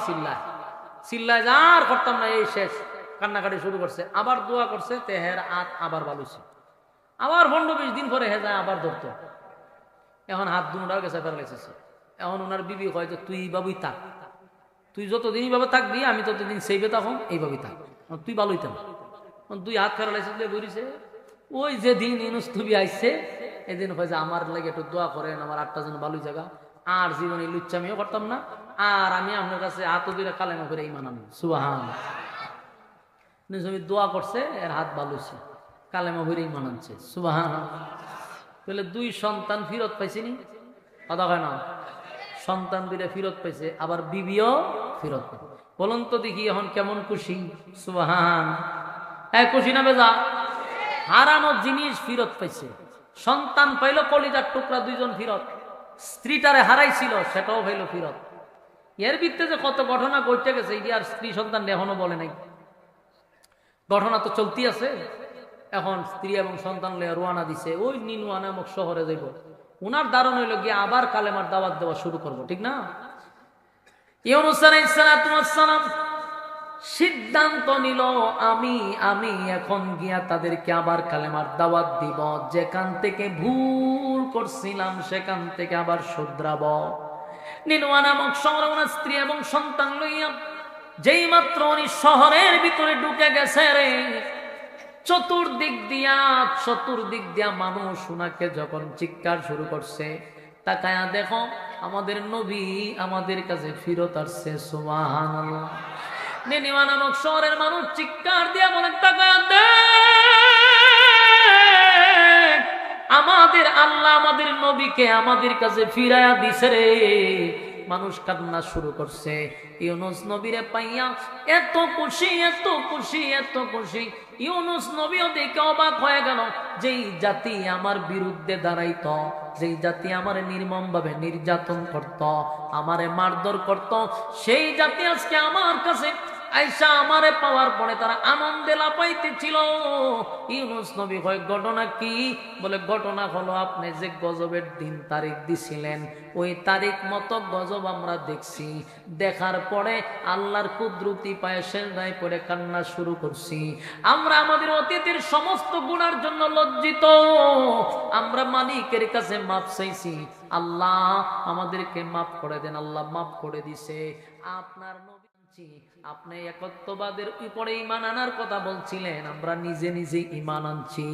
চিল্লায় যা আর করতাম না, এই শেষ, কান্নাকাটি শুরু করছে। আবার দোয়া করছে, তেহের হাত আবার বালুছে। আবার 15-20 দিন পরে হে যায় আবার ধরত। এখন হাত দুটাও গেছে ফেরালাইছে। এখন ওনার বিবি কয় যে তুই এইভাবেই থাক, তুই যতদিন এইভাবে থাকবি আমি ততদিন সেইবে তখন এইভাবেই থাক, তুই ভালোই থাক। 2 হাত ফেরালাইছে বলিছে। ওই যেদিন ইউনুস নবী আইছে এদিন কয় যে আমার লাগে একটু দোয়া করেন, আমার 8টা জন ভালোই জায়গা, আর জীবনে লুচ্চামিও করতাম না, আর আমি আপনার কাছে হাত দুইটা কালেমা করে ঈমান আনবো। সুবহান। দোয়া করছে, এর হাত ভালোছে। কালেমা হইরে ইমান আনছে, সুবহানাল্লাহ। তাহলে 2 সন্তান ফিরত পাইছিনি, কথা হয় না? সন্তান 2টা ফিরত পাইছে, আবার বিবিও ফিরত পাইছে। বলুন তো দেখি এখন কেমন খুশি? সুবহান, খুশি না বেজা? হারানো জিনিস ফিরত পাইছে, সন্তান পাইলো কলিজার টুকরা 2 জন ফিরত, স্ত্রীটারে হারাইছিল সেটাও পাইলো ফিরত। এর ভিত্তিতে যে কত ঘটনা ঘটে গেছে এটি আর স্ত্রী সন্তান এখনো বলে নাই, ঘটনা তো চলতি আছে। এখন স্ত্রী এবং সন্তান লইয়া রওনা দিছে, ওই নিনুয়া নামক শহরে যাইব। উনার ধারণ হইল গিয়ে আবার কালেমার দাওয়াত দেওয়া শুরু করব, ঠিক না? ইউনূস আলাইহিস সালাম সিদ্ধান্ত নিল, আমি এখন গিয়া তাদেরকে আবার কালেমার দাওয়াত দিব, যেখান থেকে ভুল করছিলাম সেখান থেকে আবার শুধরাব। নিনুয়া নামক শহরে ওনার স্ত্রী এবং সন্তান লইয়া যেই মাত্র উনি শহরের ভিতরে ঢুকে গেছে রে, চতুর্দিক দিয়া মানুষ উনাকে যখন চিৎকার শুরু করছে, তাকায়া দেখো আমাদের নবী আমাদের কাছে ফিরত আসছে, সুবহানাল্লাহ। নিনুয়া নামক শহরের মানুষ চিৎকার দিয়া বলে, তাকায়া দেখ, আমাদের আল্লাহ আমাদের নবীকে আমাদের কাছে ফিরাইয়া দিছে রে। মানুষ কান্না শুরু করছে। ইউনূস নবীরে পাইয়া এত খুশি, এত খুশি, এত খুশি। ইউনূস নবীও দেখে অবাক হয়ে গেল, যেই জাতি আমার বিরুদ্ধে দাঁড়াইত, যেই জাতি আমার নির্মম ভাবে নির্যাতন করত, আমারে মারধর করত, সেই জাতি আজকে আমার কাছে আইসা আমারে পাওয়ার পরে তারা আনন্দে লাপাইতেছিল। ইউনূস নবী কয়, ঘটনা কি? বলে, ঘটনা হলো আপনি যে গজবের দিন তারিখ দিছিলেন, ওই তারিখ মতো গজব আমরা দেখছি। দেখার পরে আল্লাহর কুদরতি পায়ে সেজদায় পড়ে কান্না শুরু করছি। আমরা আমাদের অতীতের সমস্ত গুনার জন্য লজ্জিত, আমরা মালিকের কাছে মাপ চাইছি, আল্লাহ আমাদেরকে মাফ করে দেন। আল্লাহ মাফ করে দিছে। আপনার নবী, আপনি একত্ববাদের উপরে ঈমান আনার কথা বলছিলেন, আমরা নিজে নিজে ঈমান আনছি।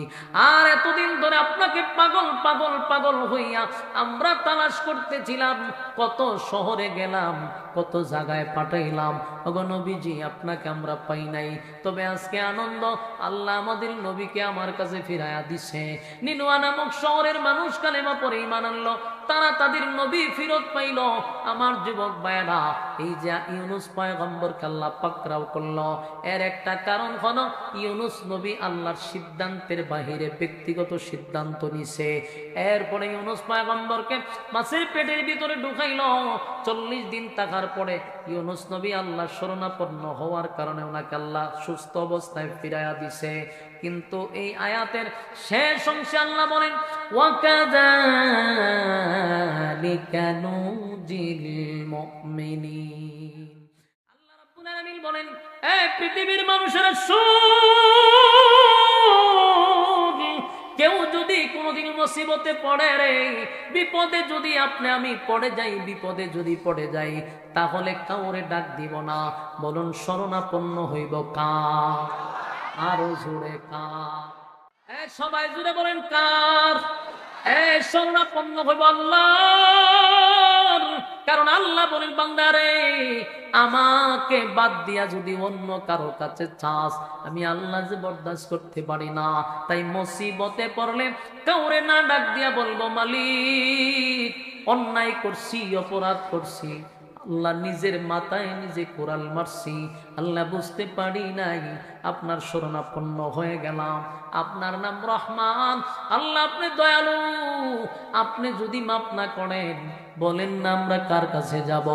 আর এতদিন ধরে আপনাকে পাগল পাগল পাগল হইয়া আমরা তালাশ করতেছিলাম, কত শহরে গেলাম, কত জায়গায় পাঠাইলাম, ওগো নবীজি আপনাকে আমরা পাই নাই। তবে আজকে আনন্দ, আল্লাহ আমাদের নবীকে আমার কাছে ফিরাইয়া দিছে। নিনুয়া নামক শহরের মানুষ কালেমা পড়ে ঈমান আনলো, তারা তাদের নবী ফিরত পাইল। আমার যুবক ভাইয়েরা, এই যে ইউনূস পয়গম্বরকে আল্লাহ পাকড়াও করলো, এর একটা কারণ হলো ইউনূস নবী আল্লাহর সিদ্ধান্তের বাহিরে ব্যক্তিগত সিদ্ধান্ত নিছে। এরপরে ইউনূস পয়গম্বরকে মাছের পেটের ভিতরে ঢুকাইল। 40 দিন থাকার পরে ইউনূস নবী আল্লাহর শরণাপন্ন হওয়ার কারণে ওনাকে আল্লাহ সুস্থ অবস্থায় ফিরাইয়া দিছে। কিন্তু এই আয়াতের শেষ অংশে আল্লাহ বলেন, ওয়াকাযালিকা নুজিল মুমিনিন। আল্লাহ রাব্বুল আলামিন বলেন, এই পৃথিবীর মানুষেরা শুন, কেউ যদি কোনোদিন মুসিবতে পড়ে রে, বিপদে যদি আপনি আমি পড়ে যাই, বিপদে যদি পড়ে যাই, তাহলে কাউরে ডাক দিব না, বলুন শরণাপন্ন হইব কার? আরো জোরে কার? সবাই জুড়ে বলেন কার? শরণাপন্ন হইব আল্লাহর। কারণ আল্লাহ বলেন, বান্দারে আমাকে বাদ দিয়া যদি অন্য কারো কাছে চাস, আমি আল্লাহ যে বরদাস্ত করতে পারি না। তাই মুসিবতে পড়লে কাউরে না ডাক দিয়া বলবো, মালিক অন্যায় করছি, অপরাধ করছি, আল্লাহ নিজের মাথায় নিজে কোরাল মারছি, আল্লাহ বুঝতে পারি নাই, আপনার শরণাপন্ন হয়ে গেলাম। আপনার নাম রহমান, আল্লাহ আপনি দয়ালু, আপনি যদি মাফ না করেন বলেন না আমরা কার কাছে যাব?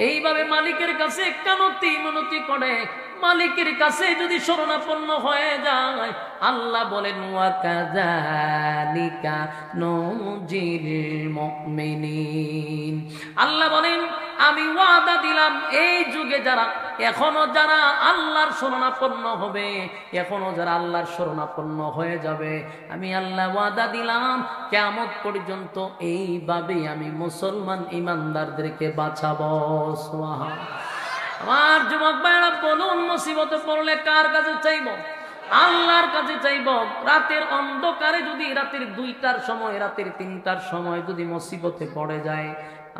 এইভাবে মালিকের কাছে কানতি মিনতি করে মালিকের কাছে যদি শরণাপন্ন হয়ে যায়, আল্লাহ বলেন, ওয়াকাযালিকা নুজিল মুমিনিন। আল্লাহ বলেন, আমি ওয়াদা দিলাম এই যুগে যারা আল্লাহর শরণাপন্ন হবে, এখনো যারা আল্লাহর শরণাপন্ন হয়ে যাবে, আমি আল্লাহ ওয়াদা দিলাম কিয়ামত পর্যন্ত এইভাবে আমি মুসলমান ইমানদারদেরকে বাঁচাবো। সুবহানাল্লাহ। আমার যুবক ভাইরা বলুন, মুসিবতে পড়লে কার কাছে চাইব? আল্লাহর কাছে চাইব। রাতের অন্ধকারে যদি রাতের 2টার সময়, রাতের 3টার সময় যদি মুসিবতে পড়ে যায়,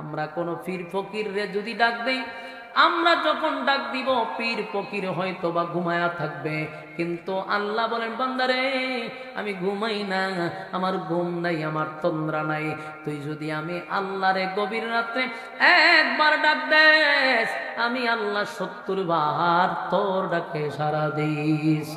আমরা কোনো পীর ফকির রে যদি ডাক দেই, আমরা যখন ডাক দিব পীর ফকির হয়তো বা ঘুমায়া থাকবে, কিন্তু আল্লাহ বলেন বান্দারে আমি ঘুমাই না, আমার ঘুম নাই, আমার তন্দ্রা নাই। তুই যদি আমি আল্লাহরে গভীর রাত্রে একবার ডাক দেস, আমি আল্লাহ 70 বার তোর ডাকে সাড়া দিস।